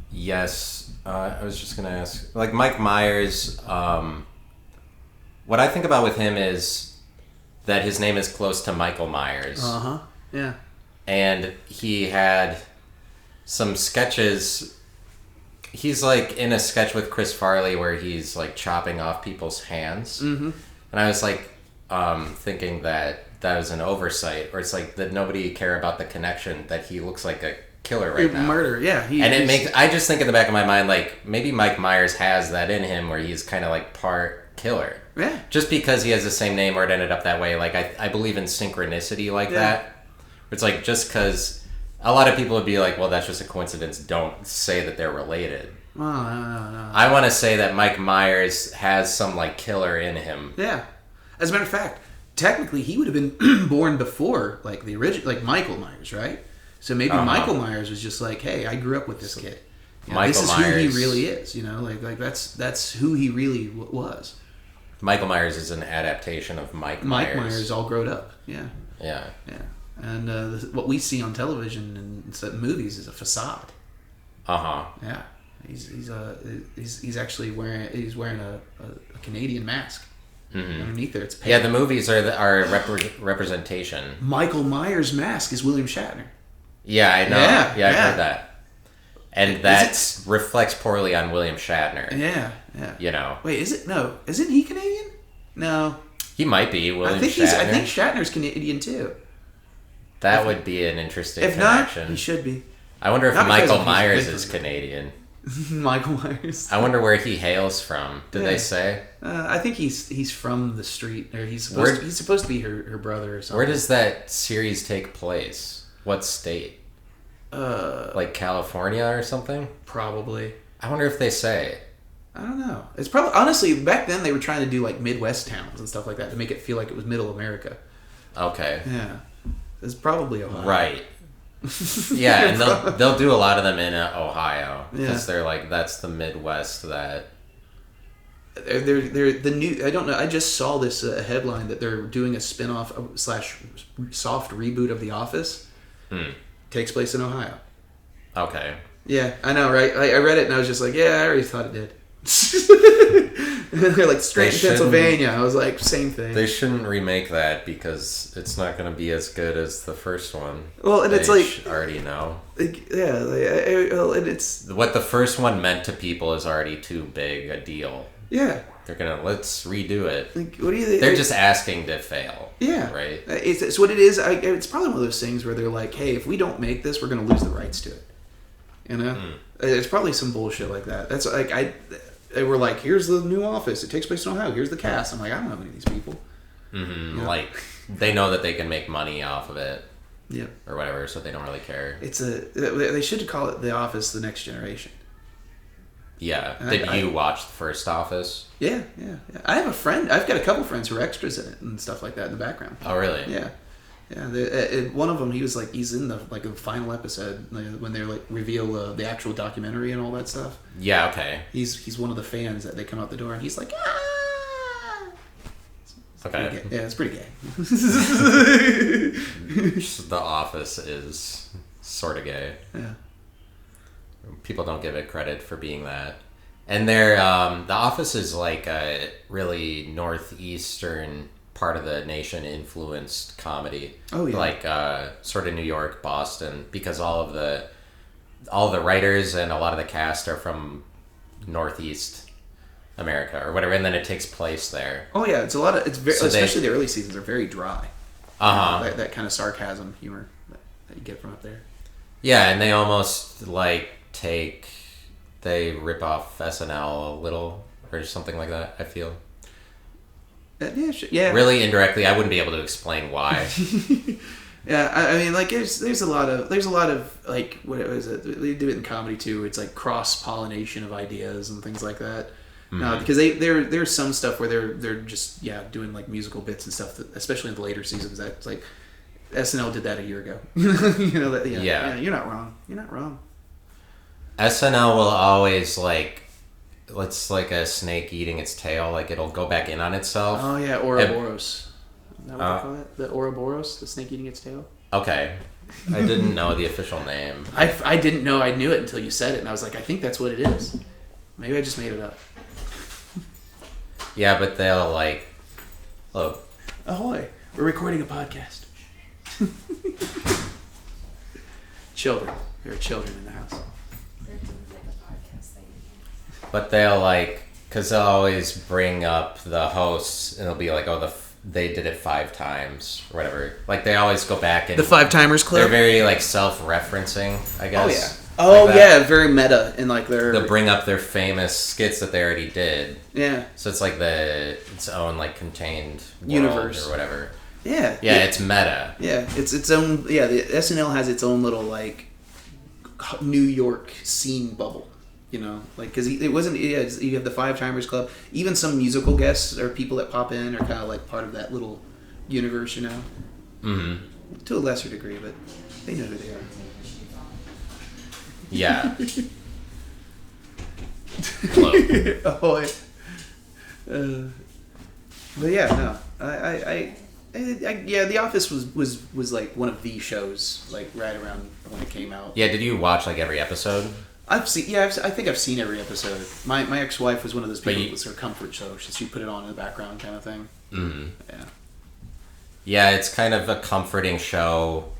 Yes, I was just gonna ask. Like Mike Myers, what I think about with him is that his name is close to Michael Myers. Yeah. And he had some sketches. He's like in a sketch with Chris Farley where he's like chopping off people's hands. Mm-hmm. And I was like thinking that was an oversight, or it's like that nobody care about the connection that he looks like a killer right now. Murder, yeah. I just think in the back of my mind, like maybe Mike Myers has that in him where he's kind of like part killer. Yeah. Just because he has the same name or it ended up that way. Like I believe in synchronicity like that. It's like just because a lot of people would be like, well, that's just a coincidence. Don't say that they're related. Oh, no. I want to say that Mike Myers has some like killer in him. Yeah. As a matter of fact, technically he would have been born before like the original, like Michael Myers, right? So maybe Michael Myers was just like, hey, I grew up with this kid. You know, this is Myers, who he really is. You know, like that's who he really was. Michael Myers is an adaptation of Mike Myers all grown up. Yeah. Yeah. And what we see on television and movies is a facade. Yeah. He's actually wearing a Canadian mask. Underneath there, it's pale. Yeah, the movies are representation. Michael Myers' mask is William Shatner. Yeah, I know. Yeah, I heard that. And that reflects poorly on William Shatner. Yeah. You know. Wait, is it? No. Isn't he Canadian? No. He might be, William Shatner. I think Shatner's Canadian too. That would be an interesting connection. If not, he should be. I wonder if Michael Myers is Canadian. Michael Myers. I wonder where he hails from. Did they say? I think he's from the street, or he's supposed to be her brother or something. Where does that series take place? What state? Like California or something? Probably. I wonder if they say. I don't know. It's probably, honestly, back then they were trying to do like Midwest towns and stuff like that to make it feel like it was Middle America. Okay. Yeah. It's probably Ohio. Right. Yeah, and they'll do a lot of them in Ohio because they're like, that's the Midwest that. They're the new. I don't know. I just saw this headline that they're doing a spin-off / soft reboot of The Office. Takes place in Ohio. Okay. Yeah, I know, right? I read it and I was just like, yeah, I already thought it did. They're like straight in Pennsylvania. I was like, same thing. They shouldn't remake that because it's not going to be as good as the first one. Well, and it's like already know. And it's what the first one meant to people is already too big a deal. Yeah. They're let's redo it. Like, what do you? They're just asking to fail. Yeah. Right. It's what it is. It's probably one of those things where they're like, hey, if we don't make this, we're going to lose the rights to it. You know, it's probably some bullshit like that. That's like they were like, here's the new Office. It takes place in Ohio. Here's the cast. I'm like, I don't know any of these people. You know? Like they know that they can make money off of it. Yeah. Or whatever, so they don't really care. They should call it The Office: The Next Generation. Yeah. Did you watch the first Office? Yeah. I have a friend. I've got a couple friends who are extras in it and stuff like that in the background. Oh, really? Yeah. One of them, he's in the final episode when they reveal the actual documentary and all that stuff. Yeah. Okay. He's one of the fans that they come out the door and he's like, ah. Okay. Yeah, it's pretty gay. The Office is sort of gay. Yeah. People don't give it credit for being that. And the Office is like a really northeastern part of the nation influenced comedy. Oh yeah. Like sort of New York, Boston, because all the writers and a lot of the cast are from Northeast America or whatever, and then it takes place there. Oh yeah, especially the early seasons are very dry. That kind of sarcasm humor that you get from up there. Yeah, and they almost they rip off SNL a little or something like that, I feel. Yeah. Really indirectly, I wouldn't be able to explain why. Yeah, I mean, like there's a lot of like what is it? They do it in comedy too. It's like cross pollination of ideas and things like that. Because there's some stuff where they're just doing like musical bits and stuff, especially in the later seasons. That's like SNL did that a year ago. You know that? Yeah, you're not wrong. SNL will always it's like a snake eating its tail. Like it'll go back in on itself. Oh yeah, Ouroboros. Is that what they call it? The Ouroboros, the snake eating its tail. Okay, I didn't know the official name. I didn't know. I knew it until you said it, and I was like, I think that's what it is. Maybe I just made it up. Yeah, but they'll hello. Ahoy! We're recording a podcast. Children. There are children in the house. But they'll because they'll always bring up the hosts, and it'll be like, oh, they did it 5 times, or whatever. Like they always go back and the 5 timers clip. They're very self-referencing, I guess. Oh yeah, very meta in they'll bring up their famous skits that they already did. Yeah. So it's like its own contained universe or whatever. Yeah. Yeah, it's meta. Yeah, it's its own. Yeah, the SNL has its own little New York scene bubble. You know, because it wasn't. Yeah, you have the 5 Timers Club. Even some musical guests or people that pop in are kind of part of that little universe. You know. Mm-hmm. To a lesser degree, but they know who they are. Yeah. Hello. Ahoy. But yeah, no, yeah, The Office was like one of the shows like right around when it came out. Yeah, did you watch like every episode? I think I've seen every episode. My ex-wife was one of those people that was her comfort show. She put it on in the background kind of thing. Mm-hmm. Yeah. Yeah, it's kind of a comforting show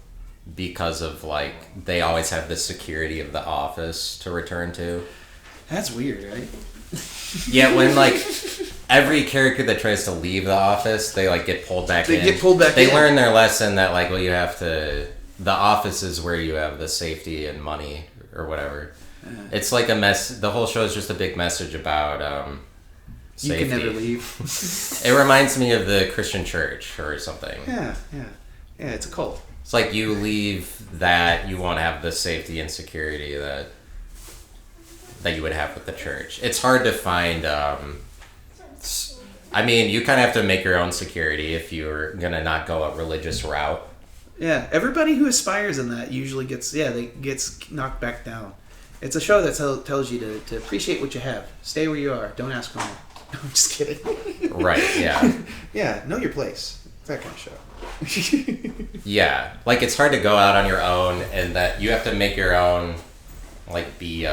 because of like they always have the security of the office to return to. That's weird, right? Yeah, when like every character that tries to leave the office, they like get pulled back in. They learn their lesson that like, well, you have to. The office is where you have the safety and money or whatever. It's like a mess. The whole show is just a big message about safety. You can never leave. It reminds me of the Christian church or something. Yeah. It's a cult. It's like you leave that, you won't have the safety and security that you would have with the church. It's hard to find. I mean, you kind of have to make your own security if you're gonna not go a religious route. Yeah, everybody who aspires in that usually gets knocked back down. It's a show that tells you to appreciate what you have. Stay where you are. Don't ask for more. No, I'm just kidding. Right, yeah. Yeah, know your place. That kind of show. Yeah, like it's hard to go out on your own and that you have to make your own, like be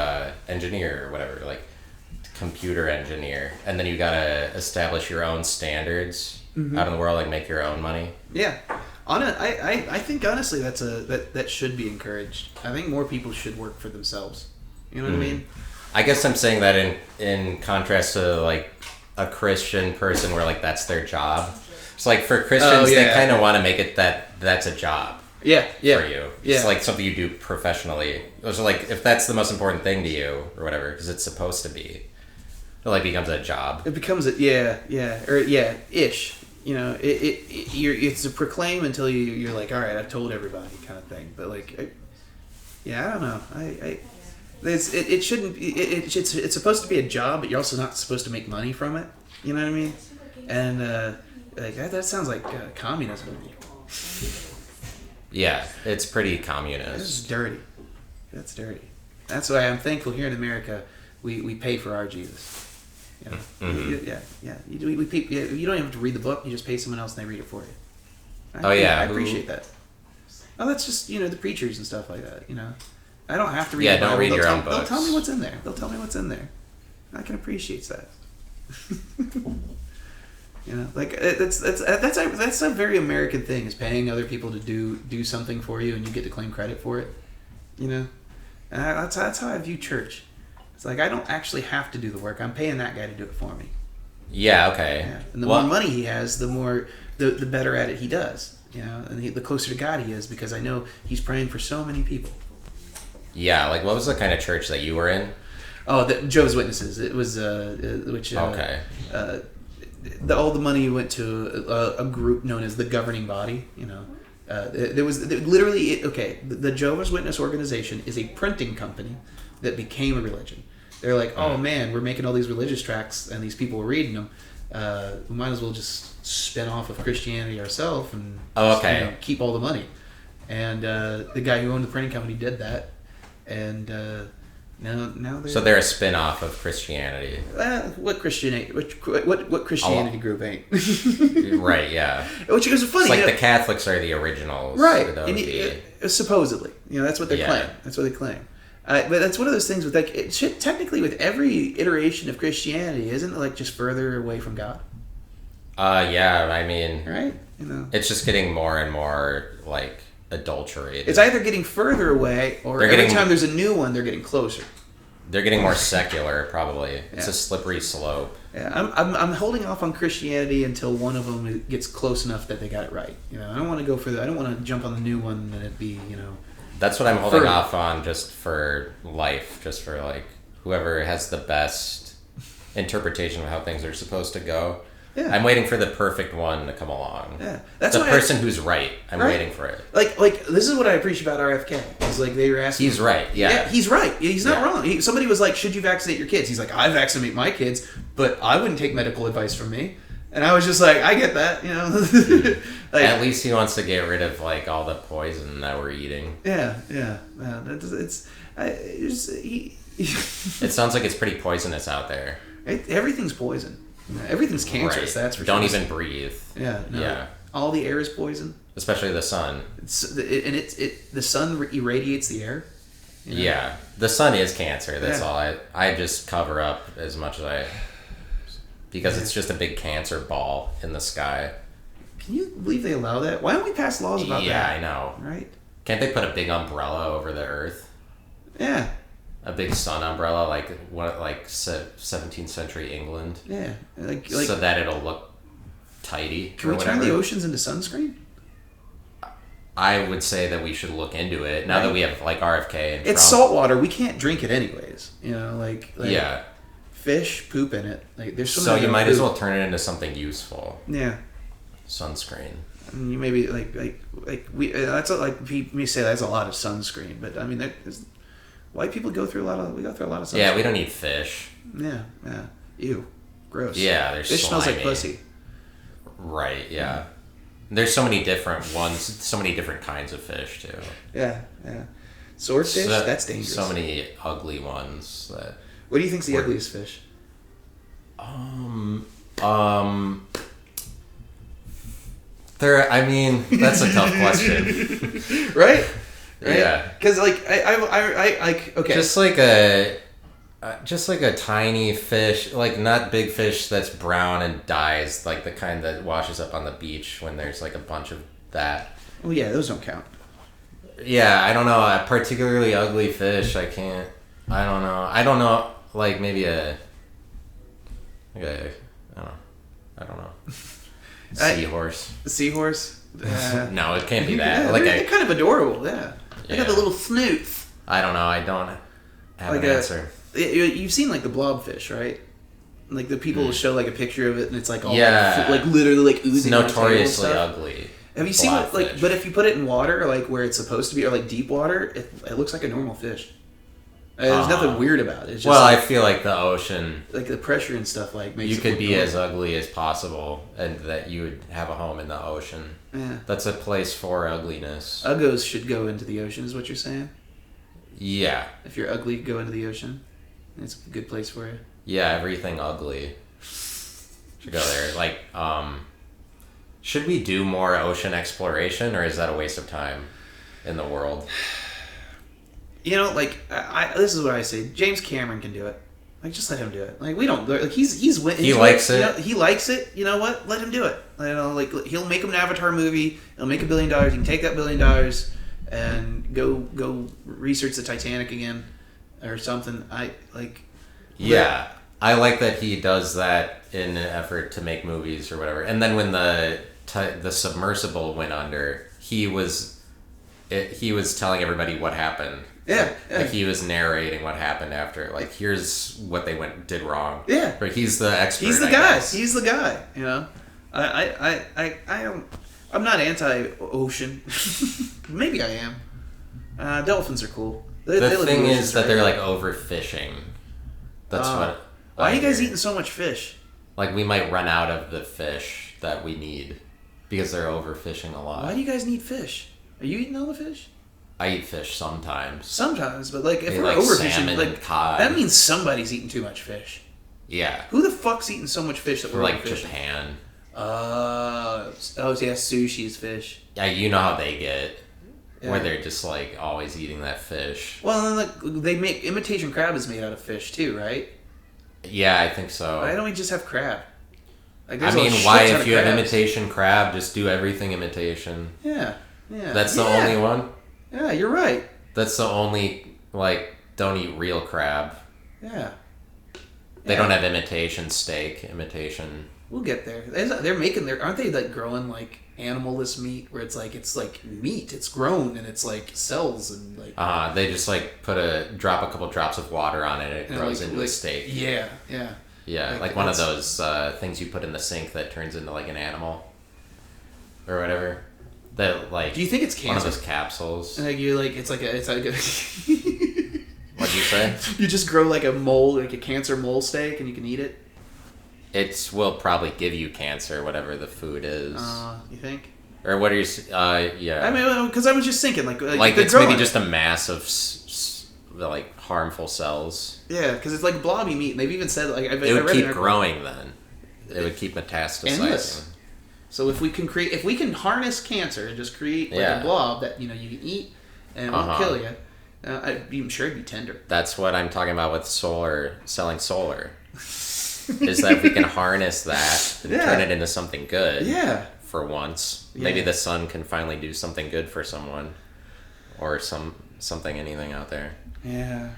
engineer or whatever, like computer engineer. And then you gotta establish your own standards out in the world, like make your own money. Yeah. I think honestly that should be encouraged. I think more people should work for themselves. You know what I mean? I guess I'm saying that in contrast to like a Christian person where like that's their job. It's like for Christians they kind of want to make it that's a job. Yeah. For you. It's like something you do professionally. So like if that's the most important thing to you or whatever, because it's supposed to be, it like becomes a job. It becomes ish. You know, it's a proclaim until you're like, all right, I've told everybody kind of thing. But like, I don't know. It shouldn't be. It's supposed to be a job, but you're also not supposed to make money from it. You know what I mean? And like that sounds like communism to me. Yeah, it's pretty communist. This is dirty. That's dirty. That's why I'm thankful here in America we pay for our Jesus. You know? You don't even have to read the book. You just pay someone else and they read it for you. I appreciate that. Oh, that's just the preachers and stuff like that. I don't have to read. Yeah, the Bible. don't read your own books. They'll tell me what's in there. I can appreciate that. Like that's a very American thing, is paying other people to do something for you and you get to claim credit for it. And that's how I view church. It's like I don't actually have to do the work. I'm paying that guy to do it for me. Yeah. Okay. Yeah. And the more money he has, the more the better at it he does. And the closer to God he is, because I know he's praying for so many people. Yeah. Like, what was the kind of church that you were in? Oh, Jehovah's Witnesses. It was okay. All the money went to a group known as the governing body. The Jehovah's Witness organization is a printing company that became a religion. They're like, oh man, we're making all these religious tracts and these people are reading them. We might as well just spin off of Christianity ourselves and keep all the money. And the guy who owned the printing company did that. And now they're a spin-off of Christianity. What Christianity group ain't? Right, yeah. Which is funny. It's like the Catholics are the originals. Right. Supposedly. That's what they claim. That's what they claim. But that's one of those things with technically with every iteration of Christianity, isn't it like just further away from God? Yeah, I mean, right? It's just getting more and more like adulterated. It's either getting further away, or every time there's a new one, they're getting closer. They're getting more secular, probably. It's a slippery slope. Yeah, I'm holding off on Christianity until one of them gets close enough that they got it right. I don't want to go for I don't want to jump on the new one and it'd be That's what I'm holding off on, just for life, just for like whoever has the best interpretation of how things are supposed to go. Yeah. I'm waiting for the perfect one to come along. Yeah, that's the person who's right. I'm waiting for it. Like this is what I appreciate about RFK. It's like they were asking. He's right. Yeah, he's right. He's not wrong. Somebody was like, "Should you vaccinate your kids?" He's like, "I vaccinate my kids, but I wouldn't take medical advice from me." And I was just like, I get that, like, at least he wants to get rid of like all the poison that we're eating. Yeah. It sounds like it's pretty poisonous out there. Everything's poison. Everything's cancerous. Right. That's for Don't sure. even breathe. Yeah. No. Yeah. All the air is poison. Especially the sun. The sun irradiates the air. You know? Yeah. The sun is cancer. That's Yeah. all. I just cover up as much as I... Because it's just a big cancer ball in the sky. Can you believe they allow that? Why don't we pass laws about that? Yeah, I know. Right? Can't they put a big umbrella over the earth? Yeah. A big sun umbrella, like 17th century England? Yeah. Like so that it'll look tidy. Can we turn the oceans into sunscreen? I would say that we should look into it now that we have like RFK and it's Trump. salt water. We can't drink it anyways. You know, like yeah, fish poop in it. Like there's so you might as well turn it into something useful. Yeah, sunscreen. And you maybe like we that's like me say that's a lot of sunscreen, but I mean white people go through a lot of sunscreen. Yeah, we don't eat fish. Yeah, ew, gross. Yeah, there's fish slimy. smells like pussy. Right. Yeah. There's so many different ones, so many different kinds of fish too. Yeah. Swordfish, that's dangerous. So many ugly ones. What do you think's the ugliest fish? I mean, that's a tough question. Right? Yeah. Because I okay. Just like a tiny fish, like not big fish that's brown and dies, like the kind that washes up on the beach when there's like a bunch of that. Well, yeah, those don't count. Yeah, I don't know. A particularly ugly fish, I can't. I don't know. Like maybe I don't know. Seahorse. The seahorse? No, it can't be that. Yeah, like they're kind of adorable. Yeah. They got the little snoots. I don't know. I don't have an answer. You've seen like the blobfish, right? Like the people will show like a picture of it, and it's like all like literally like oozing. It's notoriously ugly. Have you seen like? But if you put it in water, like where it's supposed to be, or like deep water, it looks like a normal fish. There's nothing weird about it. It's just I feel like the ocean, like the pressure and stuff, like makes you it could look be normal. as ugly as possible, and that you would have a home in the ocean. Yeah, that's a place for ugliness. Uggos should go into the ocean, is what you're saying? Yeah. If you're ugly, go into the ocean. It's a good place for you. Yeah, everything ugly should go there. Like, should we do more ocean exploration, or is that a waste of time in the world? You know, like this is what I say. James Cameron can do it. Like, just let him do it. Like, we don't. Like, he likes it. You know, he likes it. You know what? Let him do it. You know, like he'll make an Avatar movie. He'll make $1 billion. He can take that $1 billion and go research the Titanic again, or something. Yeah, I like that he does that in an effort to make movies or whatever. And then when the submersible went under, he was telling everybody what happened. Yeah. Like he was narrating what happened after. Like, here's what they did wrong. Yeah. But he's the expert. He's the guy. He's the guy. You know, I'm not anti-ocean. Maybe I am. Dolphins are cool. The thing is that they're like overfishing. That's what. Why are you guys eating so much fish? Like, we might run out of the fish that we need because they're overfishing a lot. Why do you guys need fish? Are you eating all the fish? I eat fish sometimes. Sometimes, but like if we're like overfishing, salmon like and cod. that means somebody's eating too much fish. Yeah. Who the fuck's eating so much fish that we're like overfishing? Japan. Oh yeah, sushi's fish. Yeah, you know how they get. Yeah. Where they're just like always eating that fish. Well, then they make imitation crab is made out of fish too, right? Yeah, I think so. Why don't we just have crab? Like, I mean, why if you have imitation crab, just do everything imitation. Yeah. That's the only one? Yeah, you're right. That's the only, like, don't eat real crab. Yeah. They don't have imitation steak, imitation. We'll get there. They're making aren't they like growing like animalless meat where it's like meat, it's grown and it's like cells and like. They just like drop a couple drops of water on it and it grows into a steak. Yeah. Yeah, like one of those things you put in the sink that turns into like an animal, or whatever. That like. Do you think it's cancer? One of those capsules. Like it's like a. What'd you say? You just grow like a mole, like a cancer mole steak, and you can eat it. It will probably give you cancer, whatever the food is. You think? Or what are you? Yeah. I mean, because I was just thinking, like it's maybe just a mass of like harmful cells. Yeah, because it's like blobby meat, and they've even said like it would keep growing then. it would keep metastasizing. Endless. So if we can harness cancer and just create a blob that you can eat and it won't kill you, I'm sure it'd be tender. That's what I'm talking about with selling solar. Is that if we can harness that and turn it into something good for once. Maybe the sun can finally do something good for someone. Or anything out there. Yeah.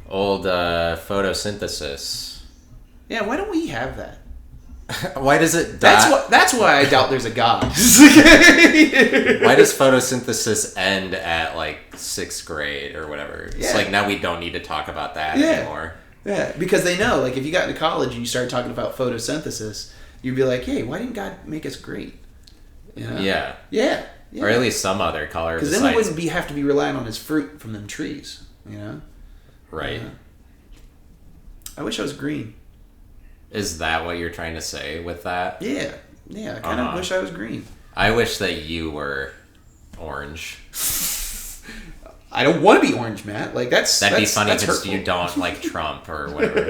Old photosynthesis. Yeah, why don't we have that? Why does it die? That's why I doubt there's a god. Why does photosynthesis end at like 6th grade or whatever? It's like now we don't need to talk about that anymore. Yeah, because they know, like, if you got into college and you started talking about photosynthesis, you'd be like, hey, why didn't God make us great? Yeah. Or at least some other color. Because then we wouldn't have to be relying on his fruit from them trees, Right. I wish I was green. Is that what you're trying to say with that? Yeah, I kind of wish I was green. I wish that you were orange. I don't want to be orange, Matt. Like that'd be funny because you don't like Trump or whatever.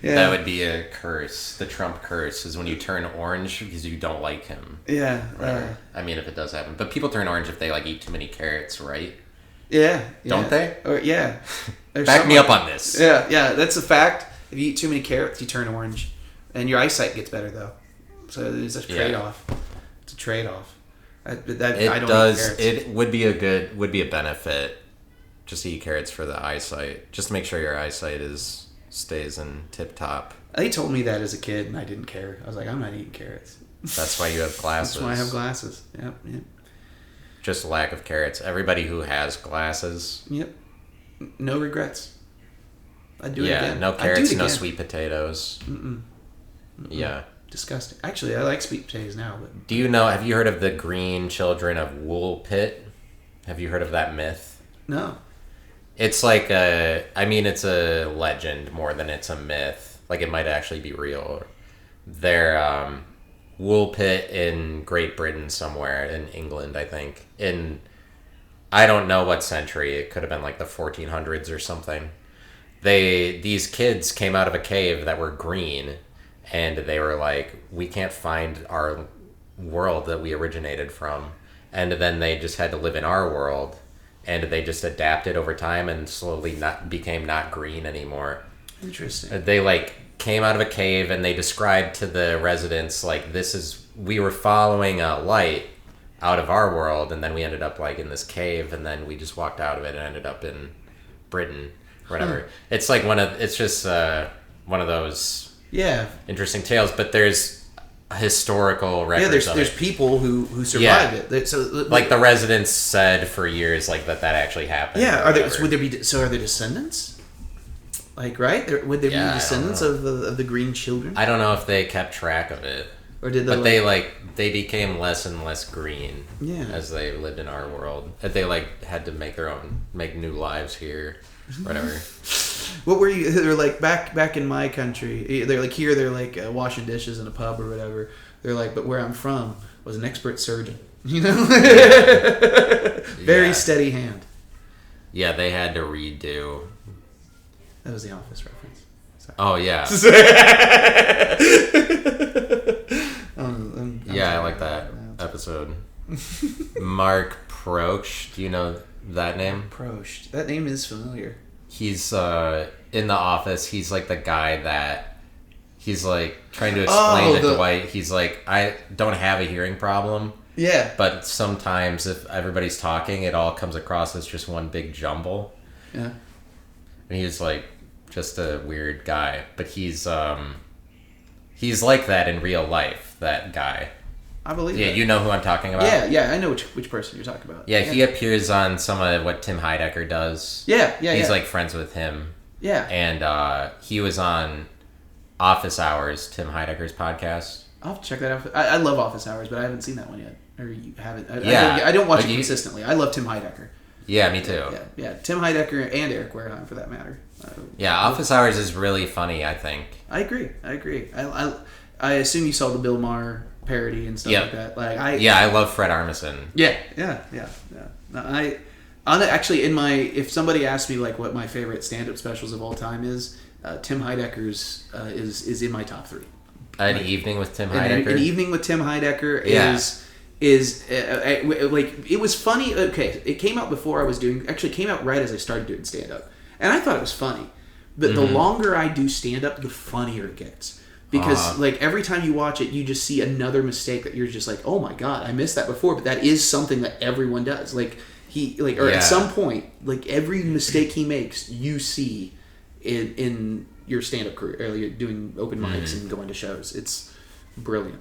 That would be a curse. The Trump curse is when you turn orange because you don't like him. Yeah. I mean, if it does happen, but people turn orange if they like eat too many carrots, right? Yeah. Don't they? Or Back me up on this. Yeah. That's a fact. If you eat too many carrots, you turn orange, and your eyesight gets better though. So there's a trade-off. It's a trade-off. It would be a benefit just to eat carrots for the eyesight. Just to make sure your eyesight stays in tip top. They told me that as a kid, and I didn't care. I was like, I'm not eating carrots. That's why you have glasses. That's why I have glasses. Yep. Just lack of carrots. Everybody who has glasses. Yep. No regrets. I'd do it again. No carrots, no sweet potatoes. Mm-mm. Yeah. Disgusting. Actually, I like sweet potatoes now. But have you heard of the green children of Woolpit? Have you heard of that myth? No. It's like it's a legend more than it's a myth. Like it might actually be real. They're Woolpit in Great Britain somewhere, in England, I think. I don't know what century. It could have been like the 1400s or something. These kids came out of a cave that were green. And they were like, we can't find our world that we originated from. And then they just had to live in our world. And they just adapted over time and slowly became not green anymore. Interesting. They came out of a cave and they described to the residents we were following a light out of our world. And then we ended up in this cave. And then we just walked out of it and ended up in Britain or whatever. It's it's just one of those... Yeah, interesting tales, but there's historical records. There's people who survived it. So the residents said for years that actually happened. Yeah, are there descendants? Right? Would there be descendants of the green children? I don't know if they kept track of it, or did they? But they became less and less green. As they lived in our world, they had to make new lives here, whatever. What were you? They're back in my country. They're here. They're washing dishes in a pub or whatever. They're but where I'm from was an expert surgeon. Very steady hand. Yeah, they had to redo. That was the Office reference. Sorry. Oh yeah. I like that episode. Mark Proch. Do you know that name? Proch. That name is familiar. He's in the Office. He's the guy that he's trying to explain to Dwight. He's I don't have a hearing problem. Yeah. But sometimes if everybody's talking, it all comes across as just one big jumble. Yeah. And he's just a weird guy, but he's like that in real life. That guy. I believe. Yeah, you know who I'm talking about. Yeah, I know which person you're talking about. Yeah, he appears on some of what Tim Heidecker does. Yeah. He's friends with him. Yeah. And he was on Office Hours, Tim Heidecker's podcast. I'll have to check that out. I love Office Hours, but I haven't seen that one yet. Or you haven't? I don't watch it consistently. I love Tim Heidecker. Yeah, me too. Yeah. Tim Heidecker and Eric Wareheim, for that matter. Office Hours is really funny, I think. I agree. I assume you saw the Bill Maher parody and stuff like that. I love Fred Armisen. Yeah. Actually, if somebody asked me what my favorite stand-up specials of all time is, Tim Heidecker's is in my top 3. An Evening with Tim Heidecker. An Evening with Tim Heidecker is like, it was funny. Okay, it came out before I was doing. Actually, it came out right as I started doing stand up, and I thought it was funny. But the longer I do stand up, the funnier it gets. Because like every time you watch it, you just see another mistake that you're just like, oh my god, I missed that before. But that is something that everyone does. Like at some point, like every mistake he makes, you see in your stand-up career, or you're doing open mics and going to shows. It's brilliant.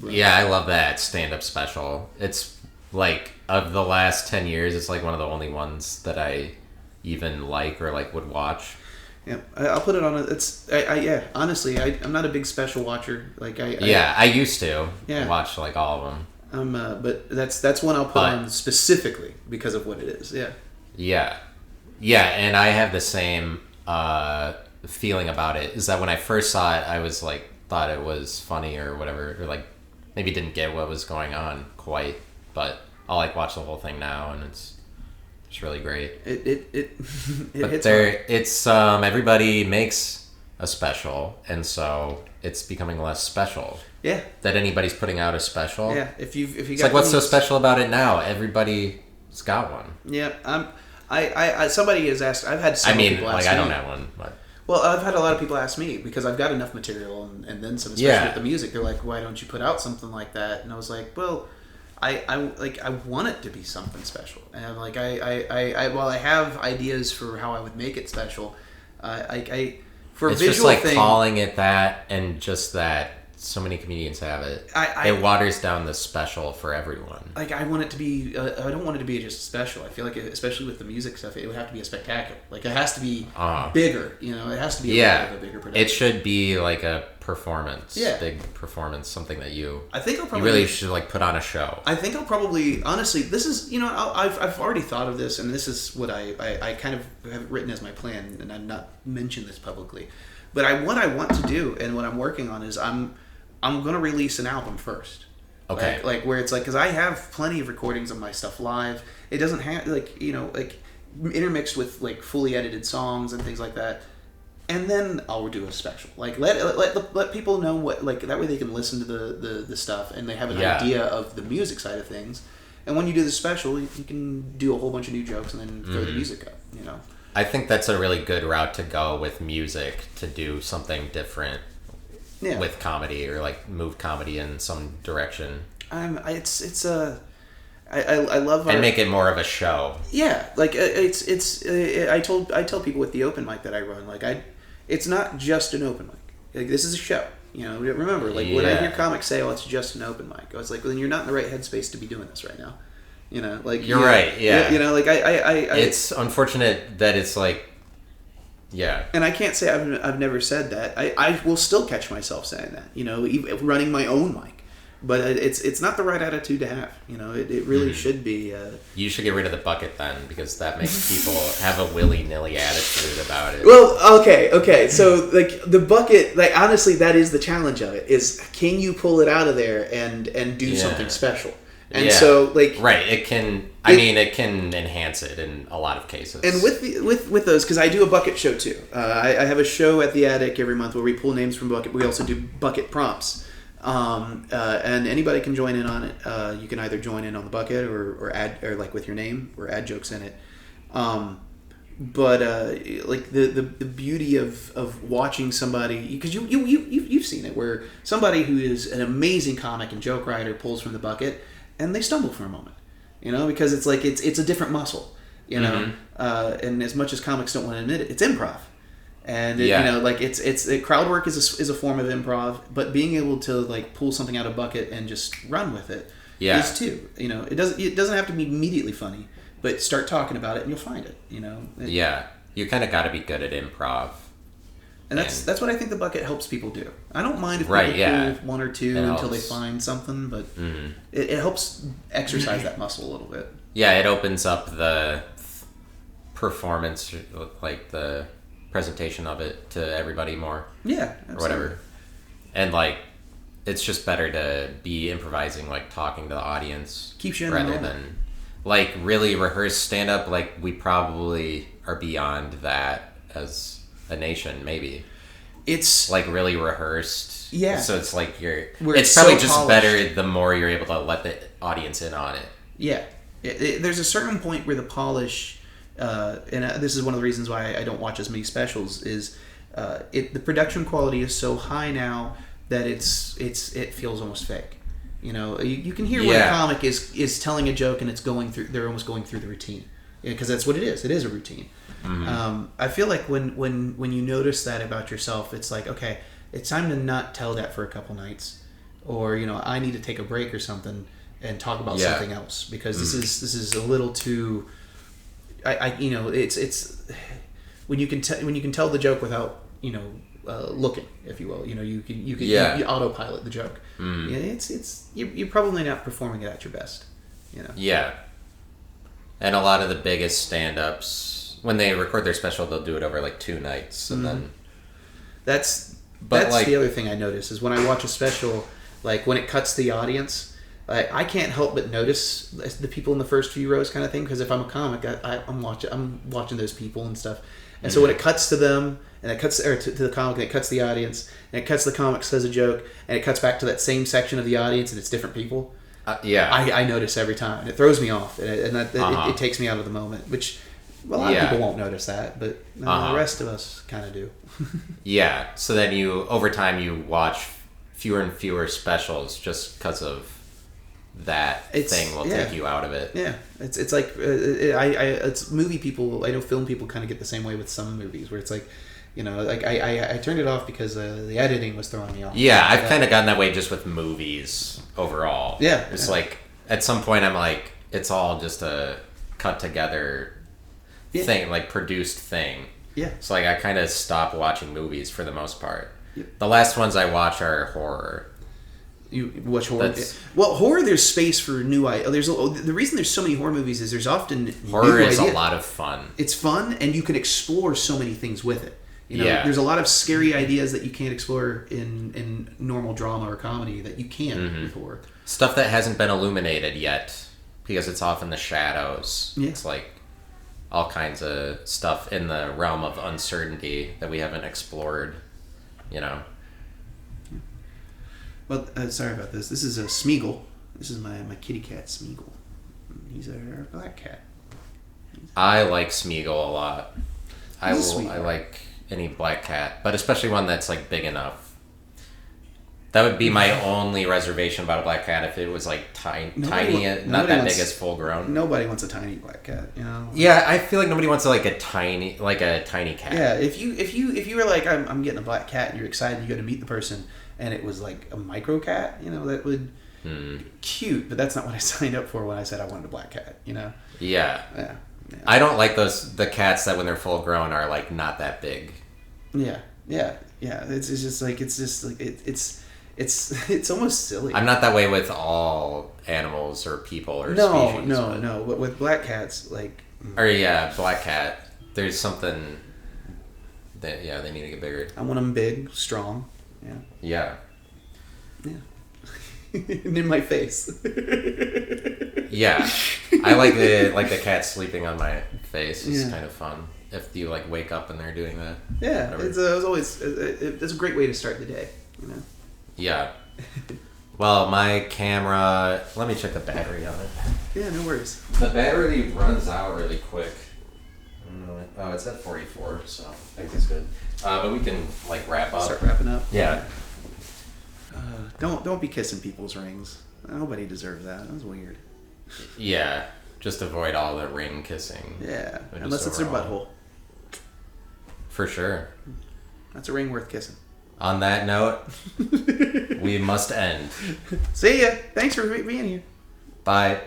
Yeah, I love that stand-up special. It's like, of the last 10 years, it's like one of the only ones that I even like or like would watch. Yeah, I'll put it on. Honestly, I'm not a big special watcher. Like I used to watch like all of them. But that's one I'll put on specifically because of what it is. Yeah, and I have the same feeling about it. Is that when I first saw it, I was like, thought it was funny or whatever, or like maybe didn't get what was going on quite. But I'll like watch the whole thing now, and it's really great. It but hits it's everybody makes a special, and so it's becoming less special. Yeah. That anybody's putting out a special. Yeah. If you it's like, what's so special about it now? Everybody's got one. Yeah. I somebody has asked. I've had some people ask me. I don't have one, but. Well, I've had a lot of people ask me because I've got enough material and then some, especially with the music. They're like, why don't you put out something like that? And I was like, well, I want it to be something special, and I'm like, while I have ideas for how I would make it special, for it's a visual just like thing, calling it that, and just that so many comedians have it. It waters down the special for everyone. Like, I want it to be. I don't want it to be just special. I feel like, especially with the music stuff, it would have to be a spectacular. Like, it has to be bigger. You know, it has to be a bigger production. It should be like a performance. Yeah. Big performance. Something that you. I think I'll probably. You really should like put on a show. I think I'll probably, honestly, this is, I've already thought of this, and this is what I kind of have written as my plan, and I've not mentioned this publicly, but what I want to do and what I'm working on is I'm going to release an album first. Okay. Like where it's like, because I have plenty of recordings of my stuff live. It doesn't have, like intermixed with like fully edited songs and things like that. And then I'll do a special. Like let people know what, like, that way they can listen to the stuff and they have an idea of the music side of things. And when you do the special, you can do a whole bunch of new jokes and then throw the music up, I think that's a really good route to go with music, to do something different. Yeah. With comedy, or like move comedy in some direction. I love and make it more of a show. Yeah, like I tell people with the open mic that I run, like it's not just an open mic. Like, this is a show. Remember, like when I hear comics say, "Oh, it's just an open mic," I was like, well, then you're not in the right headspace to be doing this right now. Like you're right. Yeah. Like I it's unfortunate that it's like. Yeah. And I can't say I've never said that. I will still catch myself saying that, even running my own mic. But it's not the right attitude to have. It really should be. You should get rid of the bucket then, because that makes people have a willy-nilly attitude about it. Well, okay. So, like, the bucket, like, honestly, that is the challenge of it, is can you pull it out of there and do something special? And so, like, right, it can enhance it in a lot of cases. And with those, because I do a bucket show too. I have a show at the Attic every month where we pull names from bucket. We also do bucket prompts, and anybody can join in on it. You can either join in on the bucket or add, or like with your name, or add jokes in it. But like the beauty of watching somebody, because you've seen it, where somebody who is an amazing comic and joke writer pulls from the bucket. And they stumble for a moment, because it's like it's a different muscle, and as much as comics don't want to admit it, it's improv, and crowd work is a form of improv, but being able to like pull something out of bucket and just run with it is too. It doesn't have to be immediately funny, but start talking about it and you'll find it. You kind of got to be good at improv. And that's what I think the bucket helps people do. I don't mind if people pull one or two until they find something, but it helps exercise that muscle a little bit. Yeah, it opens up the performance, like the presentation of it, to everybody more. Yeah, absolutely. Or whatever. And like, it's just better to be improvising, like talking to the audience. Keeps you in rather the moment. than like really rehearse stand-up. Like, we probably are beyond that as a nation, maybe. It's like really rehearsed. Yeah. So it's like Where it's probably so just polished. better the more you're able to let the audience in on it. Yeah. There's a certain point where the polish, and this is one of the reasons why I don't watch as many specials, is the production quality is so high now that it feels almost fake. You know, you can hear when a comic is telling a joke and they're almost going through the routine, because that's what it is. It is a routine. Mm-hmm. I feel like when you notice that about yourself, it's like, okay, it's time to not tell that for a couple nights, or I need to take a break or something and talk about something else, because this is a little too. It's when you can tell the joke without looking, if you will. You can autopilot the joke. Mm. Yeah, you're probably not performing it at your best. Yeah. And a lot of the biggest stand-ups, when they record their special, they'll do it over like 2 nights, and then that's the other thing I notice is when I watch a special, like when it cuts the audience, I can't help but notice the people in the first few rows, kind of thing, because if I'm a comic, I'm watching those people and stuff. And so when it cuts to them, and it cuts to the comic, and it cuts the audience, and it cuts the comic, says a joke, and it cuts back to that same section of the audience, and it's different people. I notice every time, and it throws me off, and it takes me out of the moment, which a lot of people won't notice that, but the rest of us kind of do. Yeah, so then over time you watch fewer and fewer specials just because of that thing will take you out of it. Yeah, it's like it's movie people. I know film people kind of get the same way with some movies, where it's like, I turned it off because the editing was throwing me off. Yeah, I've kind of gotten that way just with movies overall. Yeah, it's like at some point I'm like, it's all just a cut together thing, like produced thing. Yeah. So like I kind of stopped watching movies for the most part. Yep. The last ones I watch are horror. You watch horror? Well, horror, there's space for new ideas. The reason there's so many horror movies is there's often horror is a lot of fun. It's fun, and you can explore so many things with it. There's a lot of scary ideas that you can't explore in normal drama or comedy that you can with horror. Stuff that hasn't been illuminated yet, because it's off in the shadows. Yeah. It's like all kinds of stuff in the realm of uncertainty that we haven't explored, Well, sorry about this. This is a Smeagol. This is my kitty cat, Smeagol. He's a black cat. I like Smeagol a lot. I sweetheart. like any black cat, but especially one that's like big enough. That would be my only reservation about a black cat, if it was like tiny, not that big as full grown. Nobody wants a tiny black cat, Yeah, I feel like nobody wants a tiny cat. Yeah, if you were like, I'm getting a black cat, and you're excited, you go to meet the person, and it was like a micro cat, that would cute, but that's not what I signed up for when I said I wanted a black cat, Yeah. I don't like the cats that when they're full grown are like not that big. Yeah. It's almost silly. I'm not that way with all animals or people or species. No. But with black cats, like... black cat. There's something that, they need to get bigger. I want them big, strong. Yeah. And in my face. Yeah. I like the cat sleeping on my face. It's kind of fun. If you wake up and they're doing that. Yeah. It's a great way to start the day, Yeah. Well, my camera... Let me check the battery on it. Yeah, no worries. The battery runs out really quick. Oh, it's at 44, so I think it's good. But we can wrap up. Start wrapping up. Yeah. Don't be kissing people's rings. Nobody deserves that. That was weird. Yeah. Just avoid all the ring kissing. Yeah. Unless it's their butthole. For sure. That's a ring worth kissing. On that note, we must end. See ya. Thanks for being here. Bye.